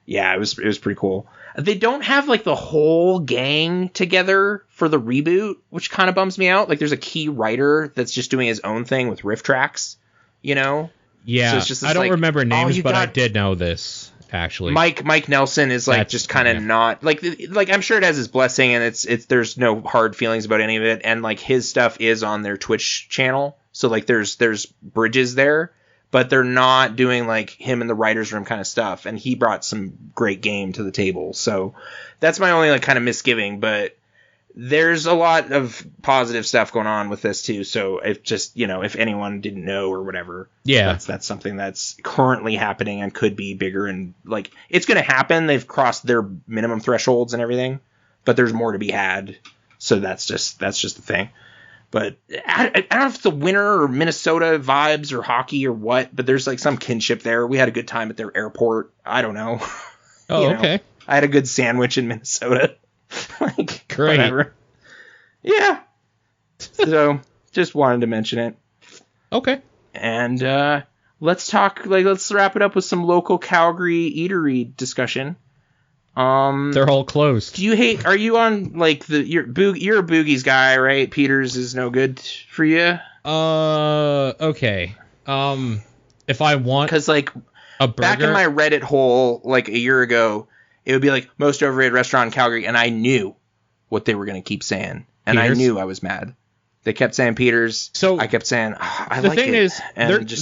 pretty cool. They don't have like the whole gang together for the reboot, which kind of bums me out. Like there's a key writer that's just doing his own thing with riff tracks, Yeah. So it's just I don't remember names, but I did know this. actually. Mike Nelson is like That's- just kind of not like I'm sure it has his blessing, and it's there's no hard feelings about any of it, and like his stuff is on their Twitch channel, so like there's bridges there, but they're not doing like him in the writer's room kind of stuff, and he brought some great game to the table, so that's my only like kind of misgiving, but there's a lot of positive stuff going on with this too. So if anyone didn't know or whatever, that's something that's currently happening and could be bigger, and like it's going to happen. They've crossed their minimum thresholds and everything, but there's more to be had. So that's just the thing. But I don't know if it's the winter or Minnesota vibes or hockey or what, but there's like some kinship there. We had a good time at their airport. I don't know. Oh, okay. I had a good sandwich in Minnesota. Like, great. Whatever. Yeah. So just wanted to mention it. Okay. And let's wrap it up with some local Calgary eatery discussion. They're all closed. Are you on like you're a Boogie's guy, right? Peters is no good for you? Okay. If I want, because like a burger, back in my Reddit hole like a year ago, it would be like most overrated restaurant in Calgary, and I knew what they were going to keep saying, and Peters? I knew I was mad. They kept saying Peters, so I kept saying I like it. The thing is,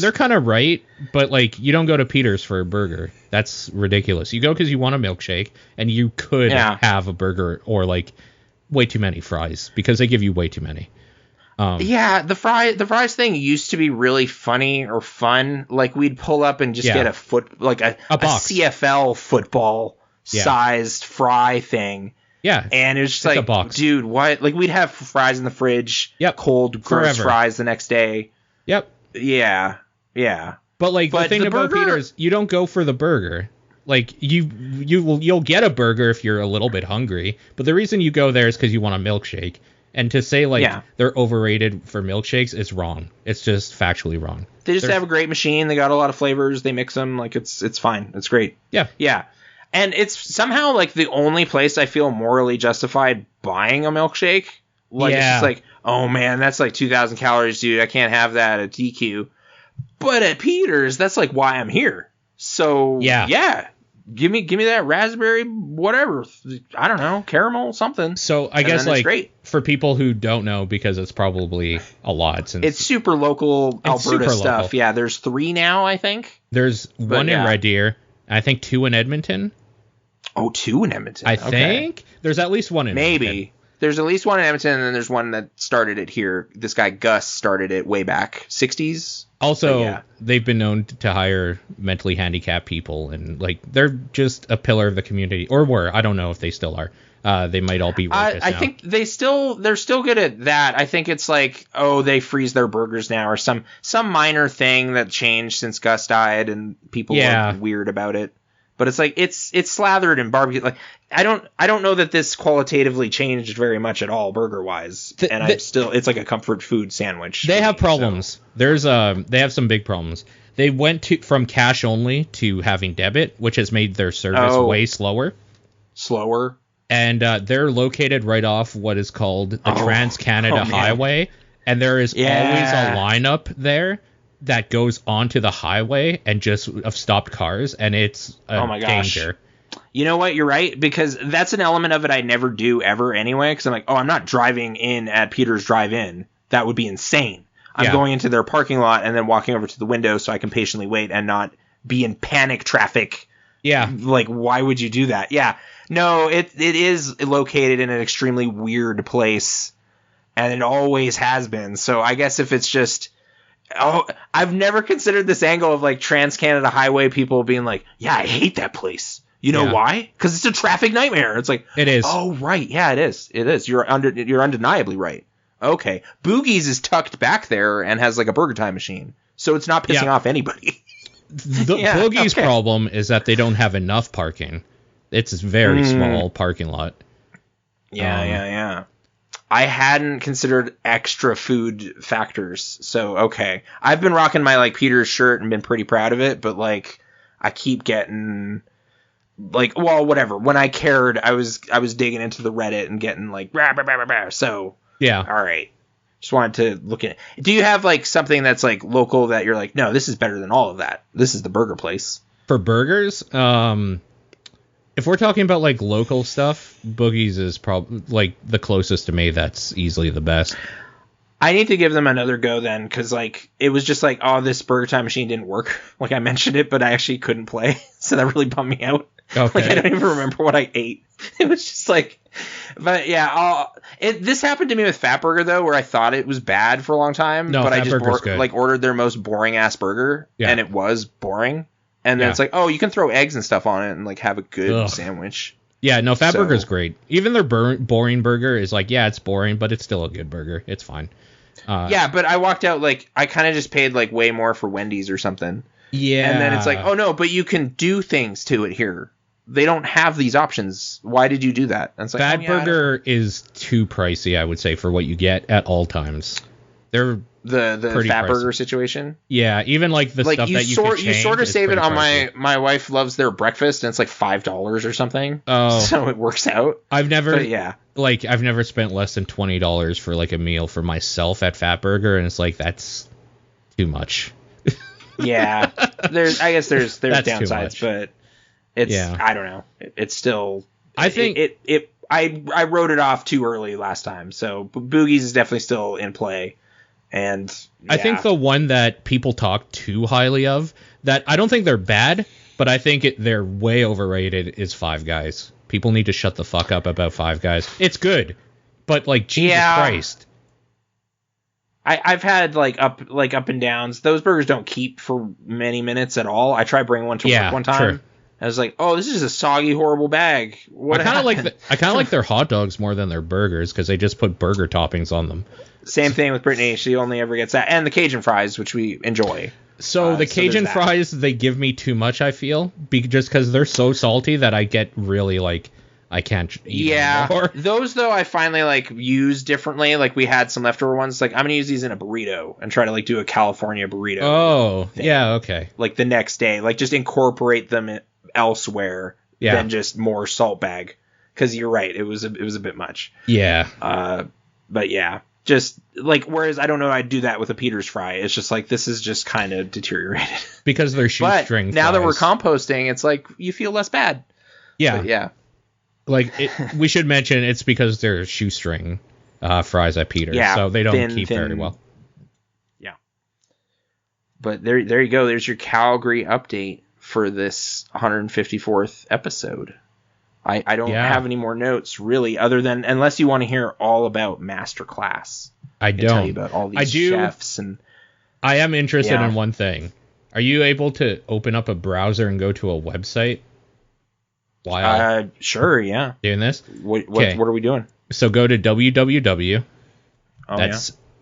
they're kind of right, but like you don't go to Peters for a burger. That's ridiculous. You go because you want a milkshake, and you could have a burger or like way too many fries because they give you way too many. The fries thing used to be really funny or fun. Like we'd pull up and just get a CFL football sized fry thing. Yeah. And it was just like, a box. Dude, what? Like we'd have fries in the fridge. Yep. Cold, gross fries the next day. Yep. Yeah. Yeah. But like the thing about Peters, you don't go for the burger. Like you'll get a burger if you're a little bit hungry, but the reason you go there is because you want a milkshake. And to say like they're overrated for milkshakes is wrong. It's just factually wrong. They just have a great machine. They got a lot of flavors. They mix them. Like it's fine. It's great. Yeah. Yeah. And it's somehow like the only place I feel morally justified buying a milkshake. Like it's just like, oh man, that's like 2,000 calories, dude. I can't have that at DQ. But at Peters, that's like why I'm here. So yeah. Give me that raspberry, whatever. I don't know, caramel, something. So I guess like for people who don't know, because it's probably a lot. Since it's super local Alberta stuff. Local. Yeah, there's 3 now, I think. There's one in Red Deer. I think 2 in Edmonton. Oh, 2 in Edmonton. I think there's at least 1 in Edmonton. There's at least 1 in Edmonton, and then there's one that started it here. This guy Gus started it way back 60s. Also, they've been known to hire mentally handicapped people, and like they're just a pillar of the community, or were. I don't know if they still are. They might all be rapists I think they're still good at that. I think it's like, they freeze their burgers now, or some minor thing that changed since Gus died, and people are weird about it. But it's like it's slathered in barbecue. Like I don't know that this qualitatively changed very much at all burger wise. It's like a comfort food sandwich. They have problems. So. They have some big problems. They went from cash only to having debit, which has made their service way slower. And they're located right off what is called the Trans-Canada Highway, and there is always a lineup there that goes onto the highway and just of stopped cars, and it's a danger. You know what? You're right, because that's an element of it I never do ever anyway, because I'm like, I'm not driving in at Peters Drive-In. That would be insane. I'm going into their parking lot and then walking over to the window so I can patiently wait and not be in panic traffic. Yeah. Like, why would you do that? Yeah. No, it is located in an extremely weird place, and it always has been. So I guess if it's just... I've never considered this angle of like Trans-Canada Highway people being like, I hate that place. You know why? Because it's a traffic nightmare. It's like, it is. Oh, right. Yeah, it is. It is. You're undeniably right. Okay. Boogie's is tucked back there and has like a burger time machine. So it's not pissing off anybody. The Boogie's problem is that they don't have enough parking. It's a very small parking lot. Yeah. I hadn't considered extra food factors. So, okay. I've been rocking my like Peters shirt and been pretty proud of it, but like I keep getting like, well, whatever. When I cared, I was digging into the Reddit and getting like rah, rah, rah, rah, rah. So, yeah. All right. Just wanted to look at it. Do you have like something that's like local that you're like, no, this is better than all of that. This is the burger place. For burgers, if we're talking about like local stuff, Boogie's is probably like the closest to me. That's easily the best. I need to give them another go then, because like it was just like, oh, this Burger Time machine didn't work. Like I mentioned it, but I actually couldn't play, so that really bummed me out. Okay. Like I don't even remember what I ate. It was just like, but yeah, this happened to me with Fatburger though, where I thought it was bad for a long time, no, but I just like ordered their most boring ass burger, and it was boring. And then it's like, oh, you can throw eggs and stuff on it and like have a good sandwich. Yeah, no, Fatburger's great. Even their boring burger is like, yeah, it's boring, but it's still a good burger. It's fine. Yeah, but I walked out like I kind of just paid like way more for Wendy's or something. Yeah. And then it's like, oh no, but you can do things to it here. They don't have these options. Why did you do that? And it's like, Fatburger is too pricey, I would say, for what you get at all times. They're the Fatburger situation. Yeah, even like the stuff that you can change. You sort of save it on pricey. my wife loves their breakfast, and it's like $5 or something. Oh, so it works out. I've never spent less than $20 for like a meal for myself at Fatburger, and it's like that's too much. Yeah, there's downsides, but it's I don't know. It's still I think I wrote it off too early last time, so Boogie's is definitely still in play. And I think the one that people talk too highly of, that I don't think they're bad, but I think they're way overrated, is Five Guys. People need to shut the fuck up about Five Guys. It's good, but like Jesus Christ. I've had like up and downs. Those burgers don't keep for many minutes at all. I tried bringing one to work one time. True. I was like, oh, this is a soggy, horrible bag. What? I kind of like their hot dogs more than their burgers because they just put burger toppings on them. Same thing with Brittany. She only ever gets that. And the Cajun fries, which we enjoy. So the Cajun fries, they give me too much, I feel. Just because they're so salty that I get really, like, I can't eat anymore. Those, though, I finally, like, use differently. Like, we had some leftover ones. Like, I'm going to use these in a burrito and try to, like, do a California burrito. Oh, yeah, okay. Like, the next day. Like, just incorporate them elsewhere than just more salt bag. Because you're right. It was a bit much. Yeah. But, yeah. Just like, whereas I don't know, I'd do that with a Peter's fry. It's just like, this is just kind of deteriorated because they're shoestring. Now that we're composting, it's like you feel less bad. Yeah, but yeah. Like we should mention it's because they're shoestring fries at Peter's, so they don't keep very well. Yeah. But there you go. There's your Calgary update for this 154th episode. I don't have any more notes, really, other than, unless you want to hear all about Masterclass. I don't. Tell you about all these chefs. And I am interested in one thing. Are you able to open up a browser and go to a website? Sure, yeah. Doing this? What are we doing? So go to www.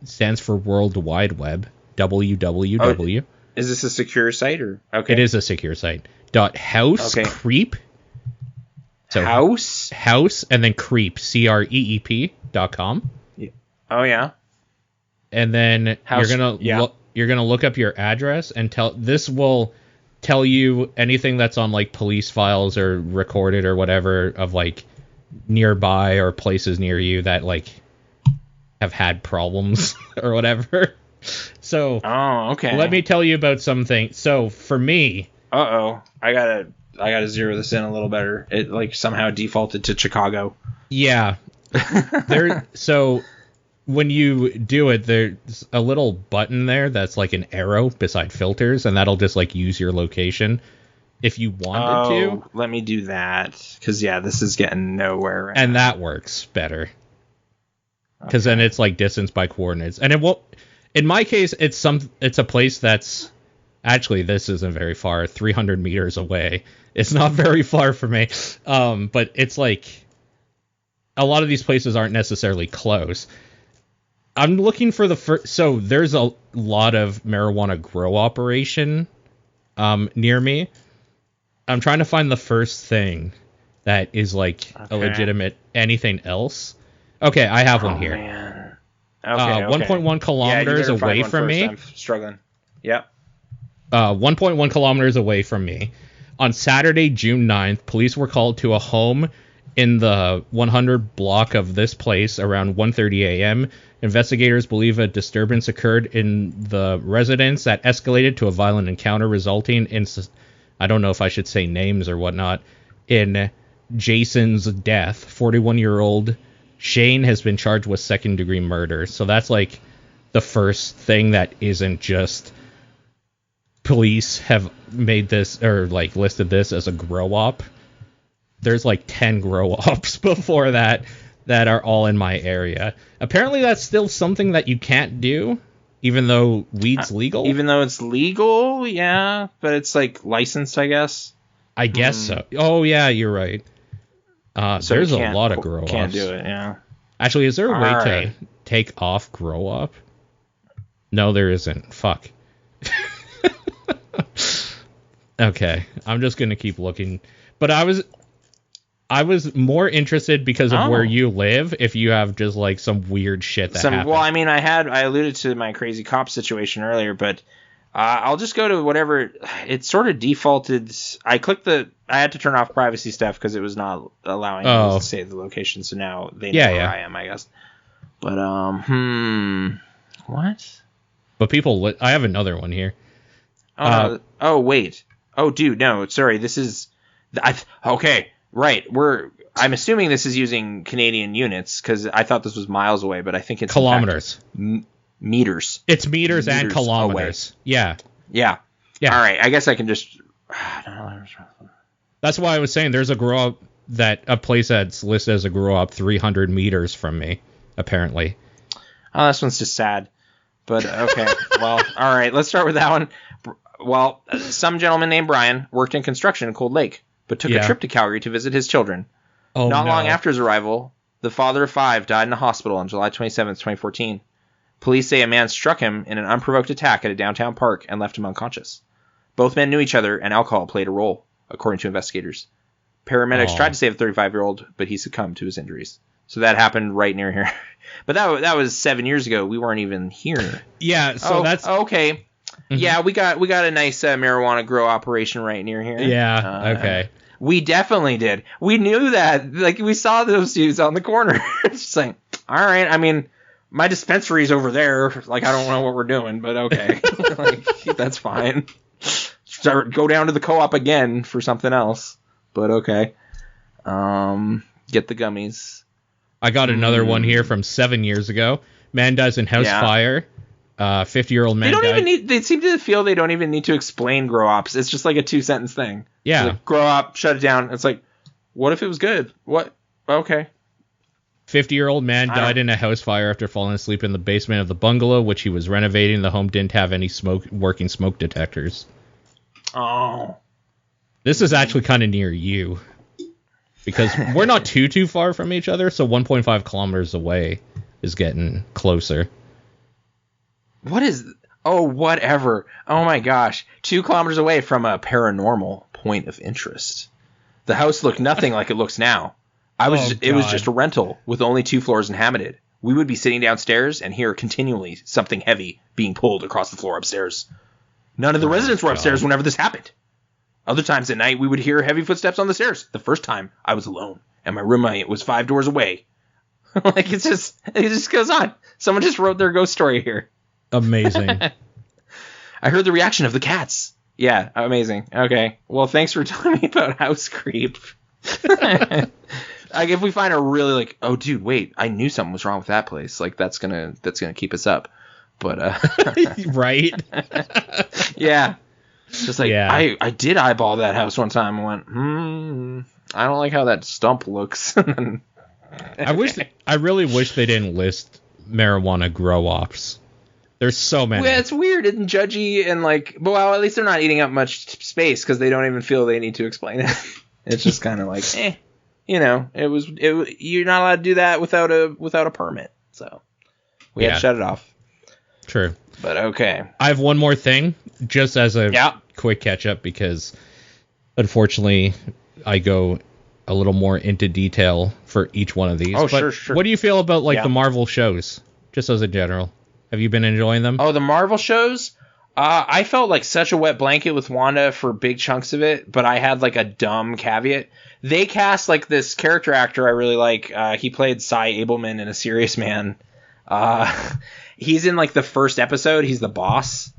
Stands for World Wide Web. www. Is this a secure site or? Okay. It is a secure site. .housecreep. So house and then creep creep.com. Yeah. Oh yeah. And then you're gonna look up your address and this will tell you anything that's on like police files or recorded or whatever of like nearby or places near you that like have had problems or whatever. So okay. Let me tell you about something. So for me, I gotta zero this in a little better. It like somehow defaulted to Chicago. Yeah. So when you do it, there's a little button there that's like an arrow beside filters, and that'll just like use your location if you wanted to. Let me do that, because this is getting nowhere right and now. That works better. Because then it's like distance by coordinates. And it won't, in my case, it's a place that's, actually, this isn't very far, 300 meters away. It's not very far from me. But it's like, a lot of these places aren't necessarily close. I'm looking for the first, so there's a lot of marijuana grow operation near me. I'm trying to find the first thing that is like a legitimate anything else. Okay, I have one here. Man. 1.1 kilometers away from me. I'm struggling. Yep. 1.1 kilometers away from me. On Saturday, June 9th, police were called to a home in the 100 block of this place around 1:30 a.m. Investigators believe a disturbance occurred in the residence that escalated to a violent encounter resulting in I don't know if I should say names or whatnot. In Jason's death, 41-year-old Shane has been charged with second-degree murder. So that's like the first thing that isn't just police have made this or like listed this as a grow-op. There's like 10 grow-ops before that are all in my area. Apparently that's still something that you can't do, even though weed's legal. Even though it's legal, yeah, but it's like licensed, I guess. I guess so. Oh yeah, you're right. So there's a lot of grow-ops. Can't do it, yeah. Actually, is there a way to take off grow-op? No, there isn't. Fuck. Okay, I'm just gonna keep looking. But I was more interested because of where you live. If you have just like some weird shit that happened. Well, I mean, I alluded to my crazy cop situation earlier, but I'll just go to whatever. It sort of defaulted. I had to turn off privacy stuff because it was not allowing me to save the location. So now they know where I am, I guess. But what? But people, I have another one here. Oh wait. Oh dude, no, sorry. This is. Okay. Right, I'm assuming this is using Canadian units because I thought this was miles away, but I think it's kilometers, meters. It's meters and kilometers. Away. Yeah. All right, I guess I can just. That's why I was saying there's a place that's listed as a grow up 300 meters from me, apparently. Oh, this one's just sad, but okay. Well, all right, let's start with that one. Well, some gentleman named Brian worked in construction in Cold Lake, but took a trip to Calgary to visit his children. Not long after his arrival, the father of 5 died in a hospital on July 27, 2014. Police say a man struck him in an unprovoked attack at a downtown park and left him unconscious. Both men knew each other, and alcohol played a role, according to investigators. Paramedics tried to save the 35-year-old, but he succumbed to his injuries. So that happened right near here. But that was 7 years ago. We weren't even here. Yeah, so that's... Okay. Mm-hmm. Yeah, we got a nice marijuana grow operation right near here. Yeah, okay. We definitely did. We knew that. Like, we saw those dudes on the corner. It's just like, all right. I mean, my dispensary's over there. Like, I don't know what we're doing, but okay. Like, that's fine. Go down to the co-op again for something else. But okay. Get the gummies. I got another one here from 7 years ago. Man dies in house fire. 50-year-old man died. They seem to feel they don't even need to explain grow ops. It's just like a 2-sentence thing. Yeah. Like, grow op, shut it down. It's like, what if it was good? What? Okay. 50-year-old man died in a house fire after falling asleep in the basement of the bungalow, which he was renovating. The home didn't have any working smoke detectors. Oh. This is actually kind of near you. Because we're not too far from each other, so 1.5 kilometers away is getting closer. What is... Oh, whatever. Oh, my gosh. 2 kilometers away from a paranormal point of interest. The house looked nothing like it looks now. It was just a rental with only 2 floors inhabited. We would be sitting downstairs and hear continually something heavy being pulled across the floor upstairs. None of the residents were upstairs whenever this happened. Other times at night, we would hear heavy footsteps on the stairs. The first time, I was alone, and my roommate was 5 doors away. Like, it just goes on. Someone just wrote their ghost story here. Amazing. I heard the reaction of the cats. Yeah, amazing. Okay. Well, thanks for telling me about House Creep. Like, if we find a really, like, oh, dude, wait, I knew something was wrong with that place. Like, that's gonna keep us up. But right. Yeah. Just like, I did eyeball that house one time and went, I don't like how that stump looks. I really wish they didn't list marijuana grow ops. There's so many. Well, it's weird and judgy and like, well, at least they're not eating up much space because they don't even feel they need to explain it. It's just kind of like, you're not allowed to do that without a permit. So we had to shut it off. True. But okay. I have one more thing just as a quick catch up because unfortunately I go a little more into detail for each one of these. Oh, but sure. What do you feel about the Marvel shows just as a general? Have you been enjoying them? Oh, the Marvel shows? I felt like such a wet blanket with Wanda for big chunks of it, but I had like a dumb caveat. They cast like this character actor I really like. He played Cy Abelman in A Serious Man. He's in like the first episode. He's the boss.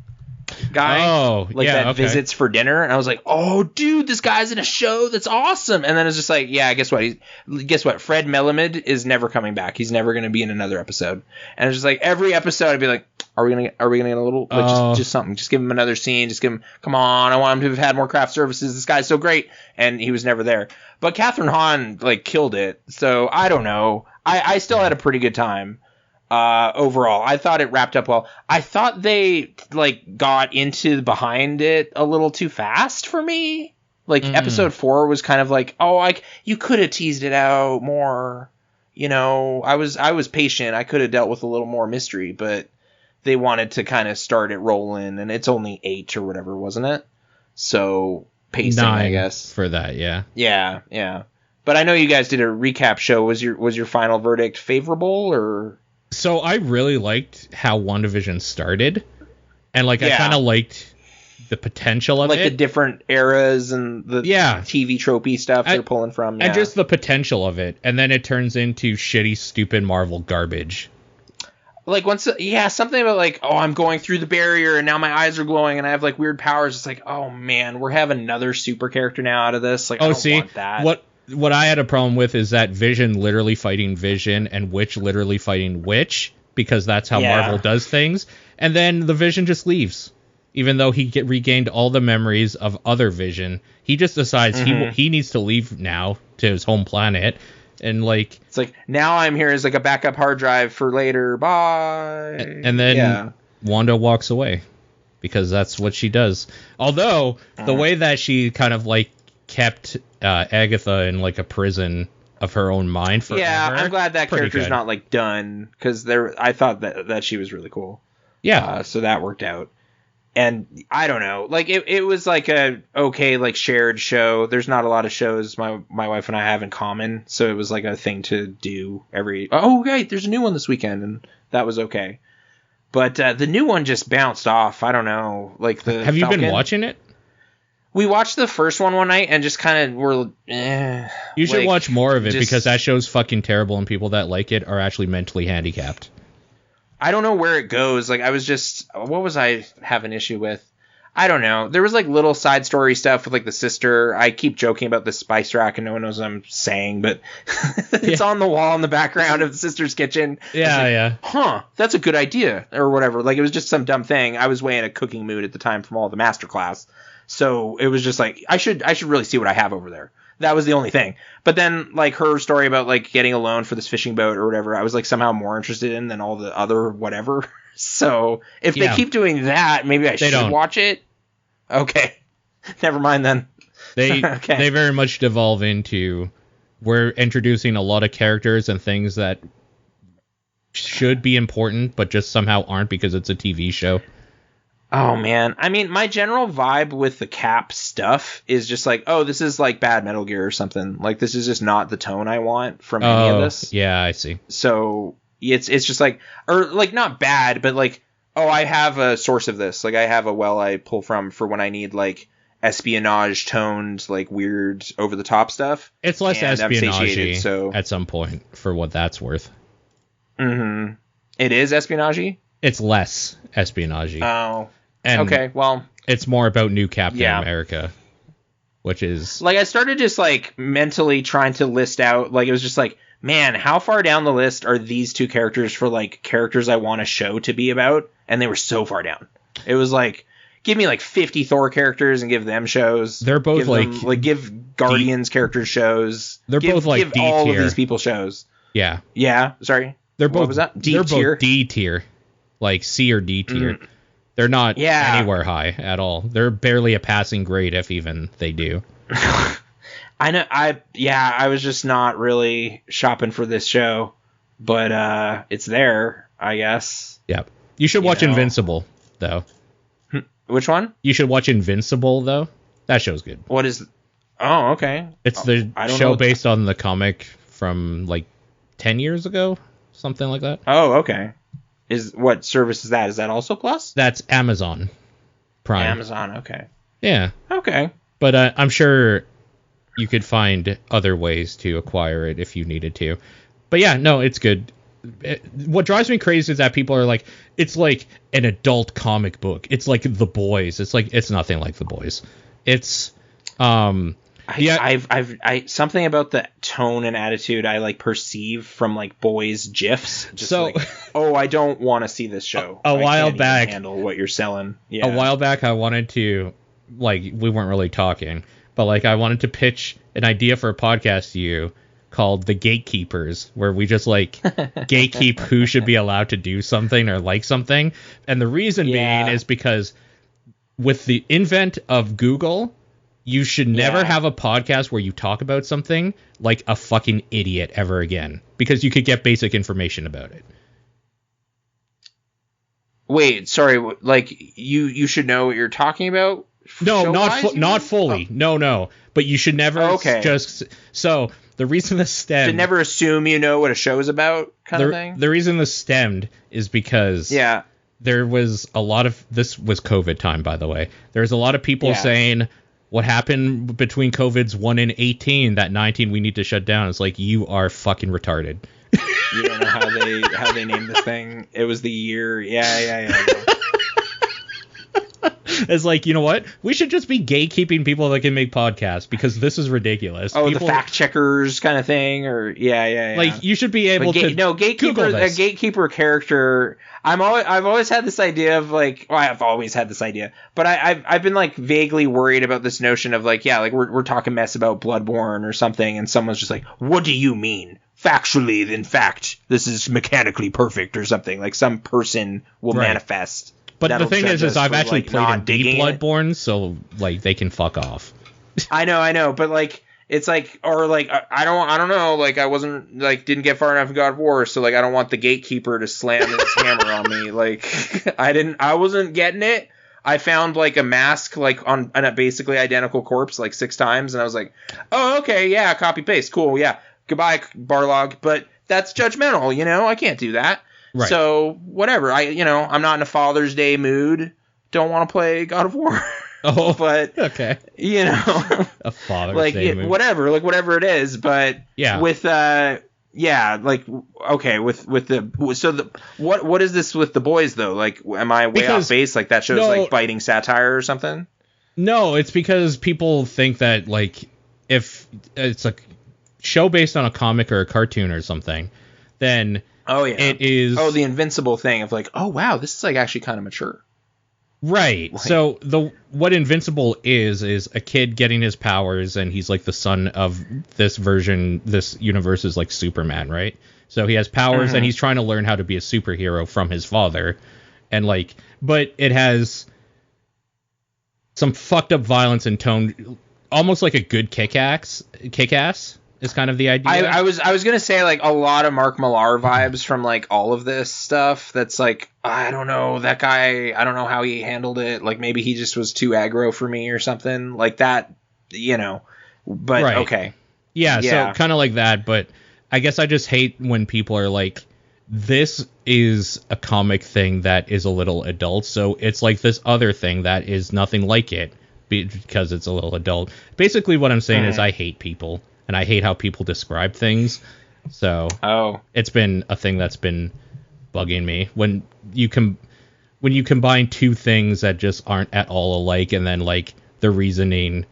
guy. That okay. Visits for dinner, and I was like, oh dude, this guy's in a show that's awesome. And then it's just like, yeah, guess what, Fred Melamed is never coming back. He's never going to be in another episode. And it's just like every episode I'd be like, are we gonna get a little just something, just give him another scene, just give him, come on, I want him to have had more craft services, this guy's so great. And he was never there. But Catherine Hahn killed it, so I don't know. I still had a pretty good time. Overall, I thought it wrapped up well. I thought they got into behind it a little too fast for me. Episode 4 was kind of you could have teased it out more. I was patient. I could have dealt with a little more mystery, but they wanted to kind of start it rolling, and it's only 8 or whatever, wasn't it? So pacing, 9 I guess, for that, yeah. Yeah. But I know you guys did a recap show. Was your final verdict favorable or? So I really liked how WandaVision started, and I kind of liked the potential of it. The different eras and the TV tropey stuff they're pulling from. Yeah. And just the potential of it, and then it turns into shitty, stupid Marvel garbage. Something about I'm going through the barrier and now my eyes are glowing and I have weird powers. It's like, oh man, we're having another super character now out of this. I don't want that. What I had a problem with is that Vision literally fighting Vision and Witch literally fighting Witch, because that's how Marvel does things. And then the Vision just leaves. Even though he regained all the memories of other Vision, he just decides he needs to leave now to his home planet. And it's now I'm here as a backup hard drive for later. Bye. And then Wanda walks away because that's what she does. Although the way that she kind of kept Agatha in a prison of her own mind forever. Yeah, I'm glad that character's not done, because I thought that she was really cool. Yeah. So that worked out. And I don't know, it was a okay shared show. There's not a lot of shows my wife and I have in common, so it was a thing to do every. Oh right, there's a new one this weekend, and that was okay. But the new one just bounced off. I don't know, Have you been watching it? We watched the first one night and just kind of were. You should watch more of it, because that show's fucking terrible, and people that like it are actually mentally handicapped. I don't know where it goes. I was just, what was I have an issue with? I don't know. There was little side story stuff with the sister. I keep joking about the spice rack and no one knows what I'm saying, but it's on the wall in the background of the sister's kitchen. Yeah. Huh, that's a good idea or whatever. It was just some dumb thing. I was way in a cooking mood at the time from all the masterclass. So it was just I should really see what I have over there. That was the only thing. But then her story about getting a loan for this fishing boat or whatever, I was somehow more interested in than all the other whatever. So if they keep doing that, maybe I should watch it. Okay. Never mind then. They very much devolve into, we're introducing a lot of characters and things that should be important but just somehow aren't because it's a TV show. Oh, man. I mean, my general vibe with the Cap stuff is just this is bad Metal Gear or something. This is just not the tone I want from any of this. Yeah, I see. So it's just not bad, but I have a source of this. I have a well I pull from for when I need espionage toned, weird over the top stuff. It's less espionage so at some point for what that's worth. Mm-hmm. It is espionage? It's less espionage. Oh. And okay, well, it's more about New Captain America, which is I started just mentally trying to list out it was just man, how far down the list are these two characters for characters I want a show to be about? And they were so far down. It was give me 50 Thor characters and give them shows. They're both give Guardians characters shows. They're both give D all tier. of these people shows. Yeah. Yeah. Sorry. They're both. What was that? D tier. Both D tier. C or D tier. They're not anywhere high at all. They're barely a passing grade, if even they do. I know. I was just not really shopping for this show, but it's there, I guess. Yep. You should watch Invincible, though. Which one? You should watch Invincible, though. That show's good. What is? Oh, okay. It's the show based on the comic from 10 years ago, something like that. Oh, okay. What service is that? Is that also Plus? That's Amazon Prime. Amazon, okay. Yeah. Okay. But I'm sure you could find other ways to acquire it if you needed to. But yeah, no, it's good. what drives me crazy is that people are like, it's like an adult comic book. It's like The Boys. It's like, it's nothing like The Boys. It's I've something about the tone and attitude I like perceive from like boys gifs. Just so, like, oh, I don't want to see this show. A while back, handle what you're selling. Yeah. A while back, I wanted to, like, we weren't really talking, but like I wanted to pitch an idea for a podcast to you called The Gatekeepers, where we just like gatekeep who should be allowed to do something or like something. And the reason being is because with the invent of Google, you should never have a podcast where you talk about something like a fucking idiot ever again, because you could get basic information about it. Wait, sorry, like you should know what you're talking about? No, not fully. Oh. No. But you should never just... So, the reason this stemmed... Should never assume you know what a show is about, kind of thing? The reason this stemmed is because... Yeah. There was a lot of... This was COVID time, by the way. There was a lot of people saying... What happened between COVID's 1 and 18, that 19 we need to shut down? It's like, you are fucking retarded. You don't know how they named this thing. It was the year. Yeah. It's like, you know what? We should just be gatekeeping people that can make podcasts, because this is ridiculous. Oh, the fact checkers kind of thing, or yeah. Like, you should be able to. No, gatekeeper. A gatekeeper character. I've always had this idea of like. Well, I've always had this idea, but I've been like vaguely worried about this notion of like, yeah, like we're talking mess about Bloodborne or something, and someone's just like, what do you mean? Factually, in fact, this is mechanically perfect or something. Like some person will manifest. But the thing is I've actually played in Deep Bloodborne, so like they can fuck off. I know, but like it's like, or like I don't know, like I wasn't like didn't get far enough in God of War, so like I don't want the gatekeeper to slam his hammer on me. Like I wasn't getting it. I found like a mask like on a basically identical corpse like 6 times, and I was like, oh okay, yeah, copy paste, cool, yeah, goodbye Barlog, but that's judgmental, you know, I can't do that. Right. So whatever, I'm not in a Father's Day mood. Don't want to play God of War. Oh, but okay, a Father's Day mood. whatever it is. But with what is this with The Boys though? Like, am I way off base? Like that show's like biting satire or something? No, it's because people think that like if it's a show based on a comic or a cartoon or something, then. Oh, yeah. It is... Oh, the Invincible thing of like, oh, wow, this is like actually kind of mature. Right. Like, so what Invincible is a kid getting his powers, and he's like the son of this universe is like Superman, right? So he has powers, and he's trying to learn how to be a superhero from his father. And like, but it has some fucked up violence and tone, almost like a good Kick-Ass. Is kind of the idea. I was gonna say like a lot of Mark Millar vibes from like all of this stuff. That's like, I don't know, that guy. I don't know how he handled it. Like maybe he just was too aggro for me or something like that. But right. Okay. Yeah. So kind of like that. But I guess I just hate when people are like, this is a comic thing that is a little adult. So it's like this other thing that is nothing like it because it's a little adult. Basically, what I'm saying is I hate people. And I hate how people describe things. So it's been a thing that's been bugging me. When you combine two things that just aren't at all alike, and then like the reasoning.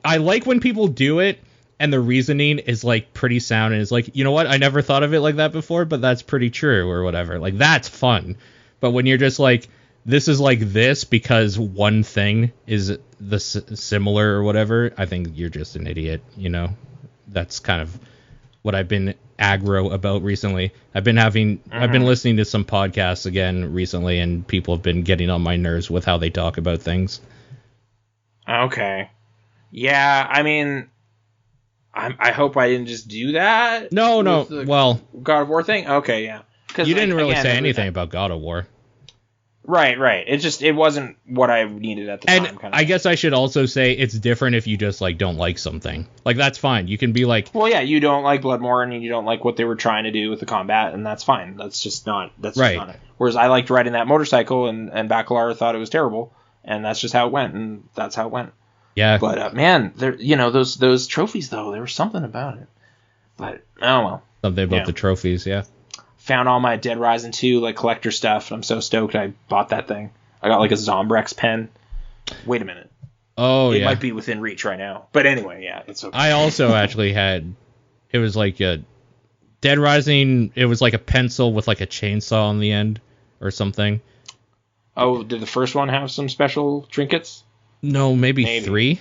I like when people do it and the reasoning is like pretty sound and it's like, you know what? I never thought of it like that before, but that's pretty true or whatever. Like that's fun. But when you're just like, this is like this because one thing is the similar or whatever, I think you're just an idiot, That's kind of what I've been aggro about recently. I've been listening to some podcasts again recently, and people have been getting on my nerves with how they talk about things. Okay. Yeah, I mean, I hope I didn't just do that. No. Well, God of War thing? Okay, yeah. You didn't really say anything about God of War. Right. It wasn't what I needed at the time. And I guess I should also say it's different if you just like don't like something. Like that's fine. You can be like, well, yeah, you don't like Bloodborne and you don't like what they were trying to do with the combat, and that's fine. That's just not. That's just not it. Whereas I liked riding that motorcycle, and Bacalar thought it was terrible, and that's just how it went, and that's how it went. Yeah. But man, there, those trophies though, there was something about it. But oh well. Something about the trophies, yeah. found all my Dead Rising 2 like collector stuff. I'm so stoked I bought that thing. I got like a Zombrex pen. Wait a minute. Oh, it might be within reach right now. But anyway, yeah, it's okay. I also actually had, it was like a Dead Rising, it was like a pencil with like a chainsaw on the end or something. Oh, did the first one have some special trinkets? No, maybe 3.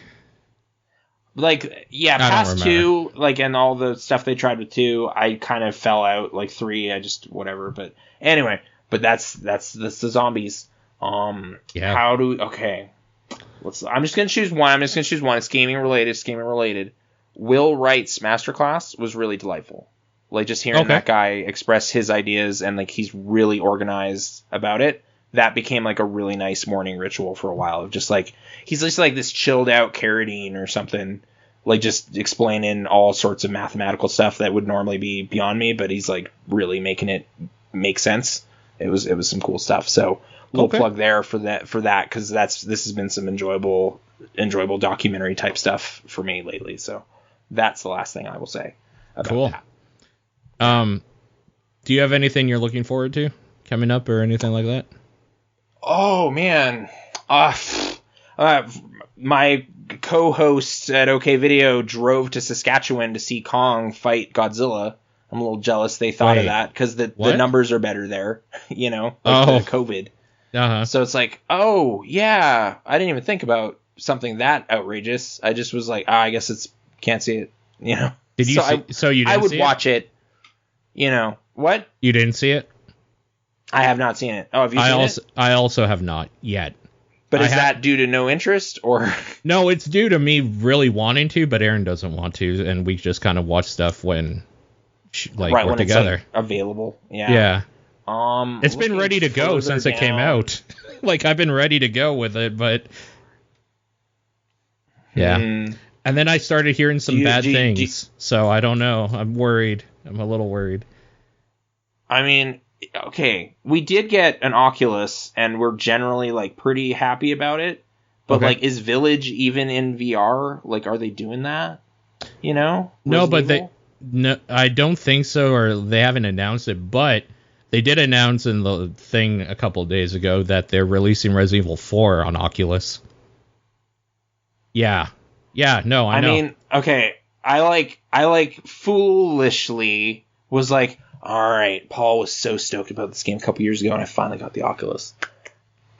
Like, yeah, past 2, like, and all the stuff they tried with 2, I kind of fell out. Like 3, I just whatever. But anyway, that's the zombies. Okay. I'm just gonna choose one. It's gaming related. Will Wright's masterclass was really delightful. Like, just hearing that guy express his ideas and like he's really organized about it. That became like a really nice morning ritual for a while of just like, he's just like this chilled out Carradine or something, like just explaining all sorts of mathematical stuff that would normally be beyond me, but he's like really making it make sense. It was some cool stuff. So little plug there for that, because this has been some enjoyable documentary type stuff for me lately. So that's the last thing I will say about that. Do you have anything you're looking forward to coming up or anything like that? Oh, man. My co-host at OK Video drove to Saskatchewan to see Kong fight Godzilla. I'm a little jealous they thought of that, because the numbers are better there, you know, like the COVID. Uh-huh. So it's like, oh, yeah, I didn't even think about something that outrageous. I just was like, I guess can't see it, you know. Did you I would watch it, you know. What? You didn't see it? I have not seen it. Oh, have you seen it? I also have not yet. But is that due to no interest, or? No, it's due to me really wanting to, but Aaron doesn't want to, and we just kind of watch stuff when we're together. It's, like, available. Yeah. Yeah. It's been ready to go since it came out. Like, I've been ready to go with it, but yeah. And then I started hearing some bad things, so I don't know. I'm worried. I'm a little worried. I mean, okay, we did get an Oculus, and we're generally like pretty happy about it. But like, is Village even in VR? Like, are they doing that? You know? No, but I don't think so, or they haven't announced it. But they did announce in the thing a couple of days ago that they're releasing Resident Evil 4 on Oculus. Yeah. Yeah. No, I know. I mean, okay, I like foolishly was like, all right, Paul was so stoked about this game a couple years ago, and I finally got the Oculus.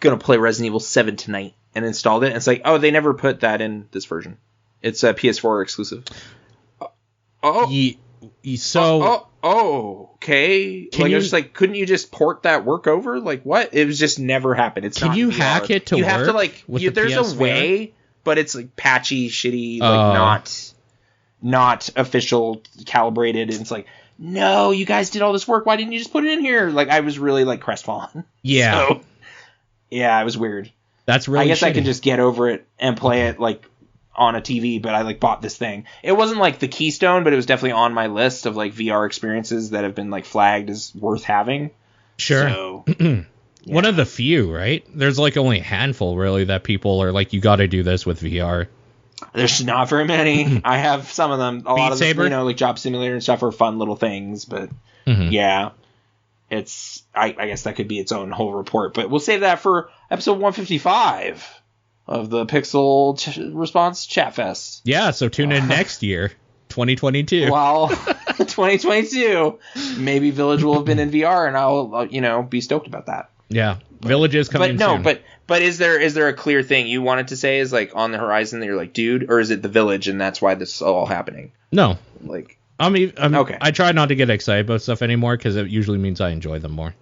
Gonna play Resident Evil 7 tonight, and installed it. And it's like, oh, they never put that in this version. It's a PS4 exclusive. Okay. Couldn't you just port that work over? Like, what? It was just never happened. It's Can you hack it to work? You have to there's PSVR? A way, but it's like patchy, shitty, like not official, calibrated, and it's like, no, you guys did all this work. Why didn't you just put it in here? Like, I was really like crestfallen. Yeah. So, yeah, it was weird. That's really. I guess shitty. I can just get over it and play it like on a TV. But I like bought this thing. It wasn't like the keystone, but it was definitely on my list of like VR experiences that have been like flagged as worth having. Sure. So, yeah. One of the few, right? There's like only a handful really that people are like, you got to do this with VR. There's not very many. I have some of them. A lot of them, like Job Simulator and stuff are fun little things, but yeah, it's. I guess that could be its own whole report, but we'll save that for episode 155 of the Pixel Response Chat Fest. Yeah, so tune in next year, 2022. Well, 2022, maybe Village will have been in VR, and I'll be stoked about that. Yeah, Village is coming soon. But is there a clear thing you wanted to say is like on the horizon that you're like, dude, or is it the Village and that's why this is all happening? No. Like, okay. I try not to get excited about stuff anymore because it usually means I enjoy them more.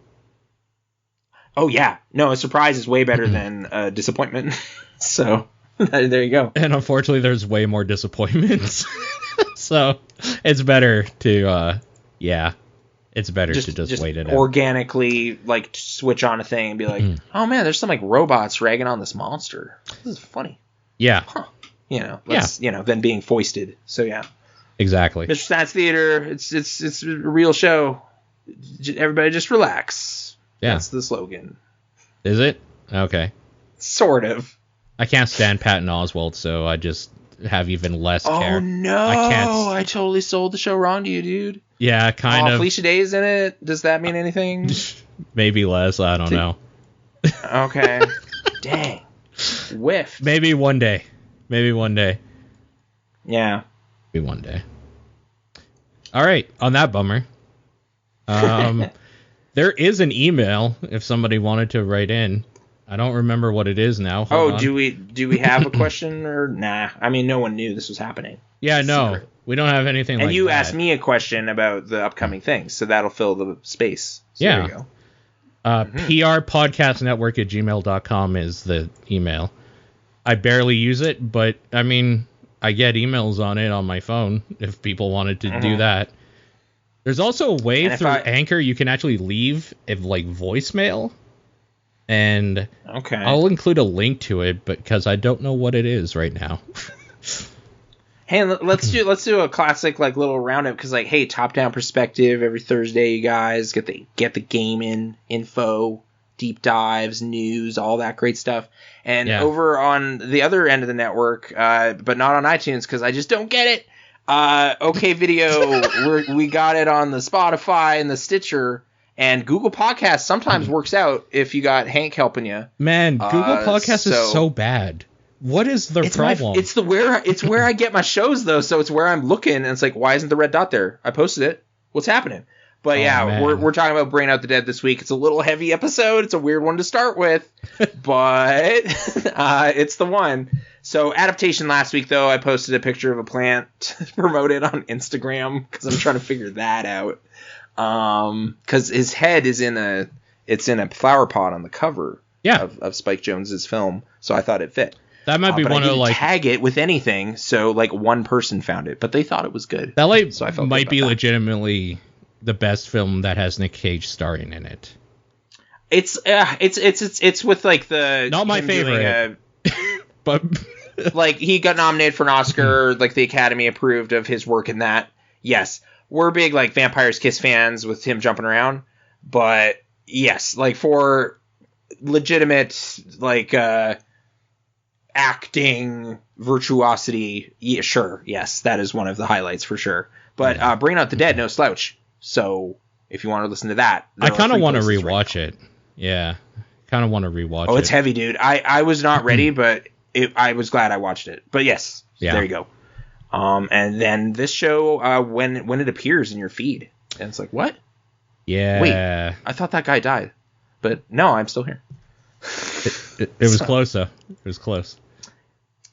Oh yeah, no, a surprise is way better than a disappointment. So there you go. And unfortunately, there's way more disappointments. So it's better to It's better to just wait it out. Organically, like, switch on a thing and be like, oh man, there's some like robots ragging on this monster. This is funny. Yeah. Huh. Then being foisted. So yeah. Exactly. Mr. Science Theater, it's a real show. Everybody just relax. Yeah. That's the slogan. Is it? Okay. Sort of. I can't stand Patton Oswalt, so I just have even less care. Oh no! I totally sold the show wrong to you, dude. Yeah, kind of. Felicia Day's in it. Does that mean anything? Maybe less. I don't know. Okay. Dang. Whiff. Maybe one day. Yeah. Maybe one day. All right. On that bummer. There is an email if somebody wanted to write in. I don't remember what it is now. Hold on. Do we have a question or nah? I mean, no one knew this was happening. Yeah, no. We don't have anything like that. And you asked me a question about the upcoming things, so that'll fill the space. So yeah. There you go. prpodcastnetwork@gmail.com is the email. I barely use it, but I mean, I get emails on it on my phone if people wanted to do that. There's also a way through Anchor you can actually leave voicemail, and I'll include a link to it, but because I don't know what it is right now. Hey, let's do a classic little roundup because hey, top down perspective every Thursday. You guys get the gaming info, deep dives, news, all that great stuff. And over on the other end of the network, but not on iTunes because I just don't get it. OK Video, we got it on the Spotify and the Stitcher, and Google Podcasts sometimes works out if you got Hank helping you. Man, Google Podcasts is so bad. What is the problem? It's where I get my shows though, so it's where I'm looking, and it's why isn't the red dot there? I posted it. What's happening? But we're talking about Brain Out the Dead this week. It's a little heavy episode. It's a weird one to start with, but it's the one. So adaptation last week though, I posted a picture of a plant to promote it on Instagram because I'm trying to figure that out. Because his head is in a flower pot on the cover of Spike Jonze's film, so I thought it fit. That might be one of tag it with anything, so one person found it, but they thought it was good. That so I felt might be legitimately the best film that has Nick Cage starring in it. It's with the not my favorite, but he got nominated for an Oscar, the Academy approved of his work in that. Yes, we're big Vampires Kiss fans with him jumping around, but yes, for legitimate acting virtuosity, sure, yes, that is one of the highlights for sure. But Bring Out the Dead, no slouch. So if you want to listen to that, I kind of want to rewatch it. Yeah, kind of want to rewatch it. Oh, it's heavy, dude. I was not ready, but I was glad I watched it. But yes, there you go. And then this show, when it appears in your feed, and it's what? Yeah. Wait, I thought that guy died, but no, I'm still here. It was close though. It was close.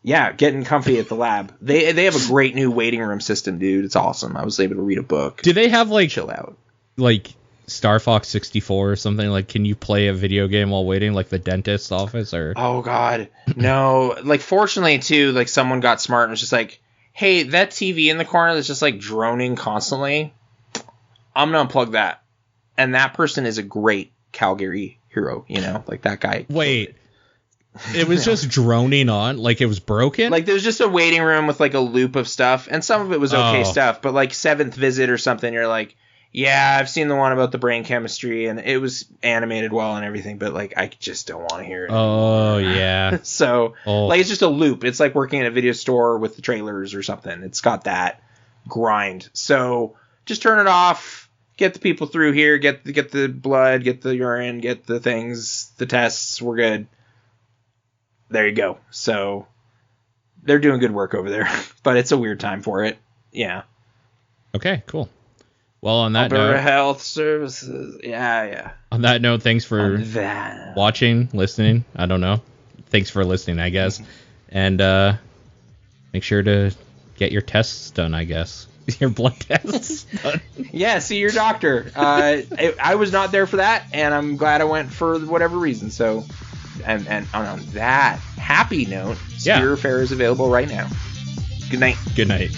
Yeah, getting comfy at the lab. They have a great new waiting room system, dude. It's awesome. I was able to read a book. Do they have chill out? Star Fox 64 or something? Can you play a video game while waiting, the dentist's office? Or oh god, no. Fortunately too, someone got smart and was just hey, that TV in the corner that's just droning constantly, I'm gonna unplug that. And that person is a great Calgary hero, that guy. Wait. It was just droning on, it was broken? There's just a waiting room with a loop of stuff, and some of it was okay stuff, but Seventh Visit or something, you're yeah, I've seen the one about the brain chemistry, and it was animated well and everything, but I just don't want to hear it anymore. Oh, yeah. So, it's just a loop. It's working at a video store with the trailers or something. It's got that grind. So, just turn it off, get the people through here, get the blood, get the urine, get the things, the tests, we're good. There you go. So they're doing good work over there, but it's a weird time for it. Yeah. Okay, cool. Well, on that Alberta note, Health Services. Yeah. On that note, thanks for watching, listening. I don't know. Thanks for listening, I guess. And make sure to get your tests done, I guess. Your blood tests done. Yeah, see your doctor. I was not there for that, and I'm glad I went for whatever reason. So. And on that happy note, Spear Fair is available right now. Good night. Good night.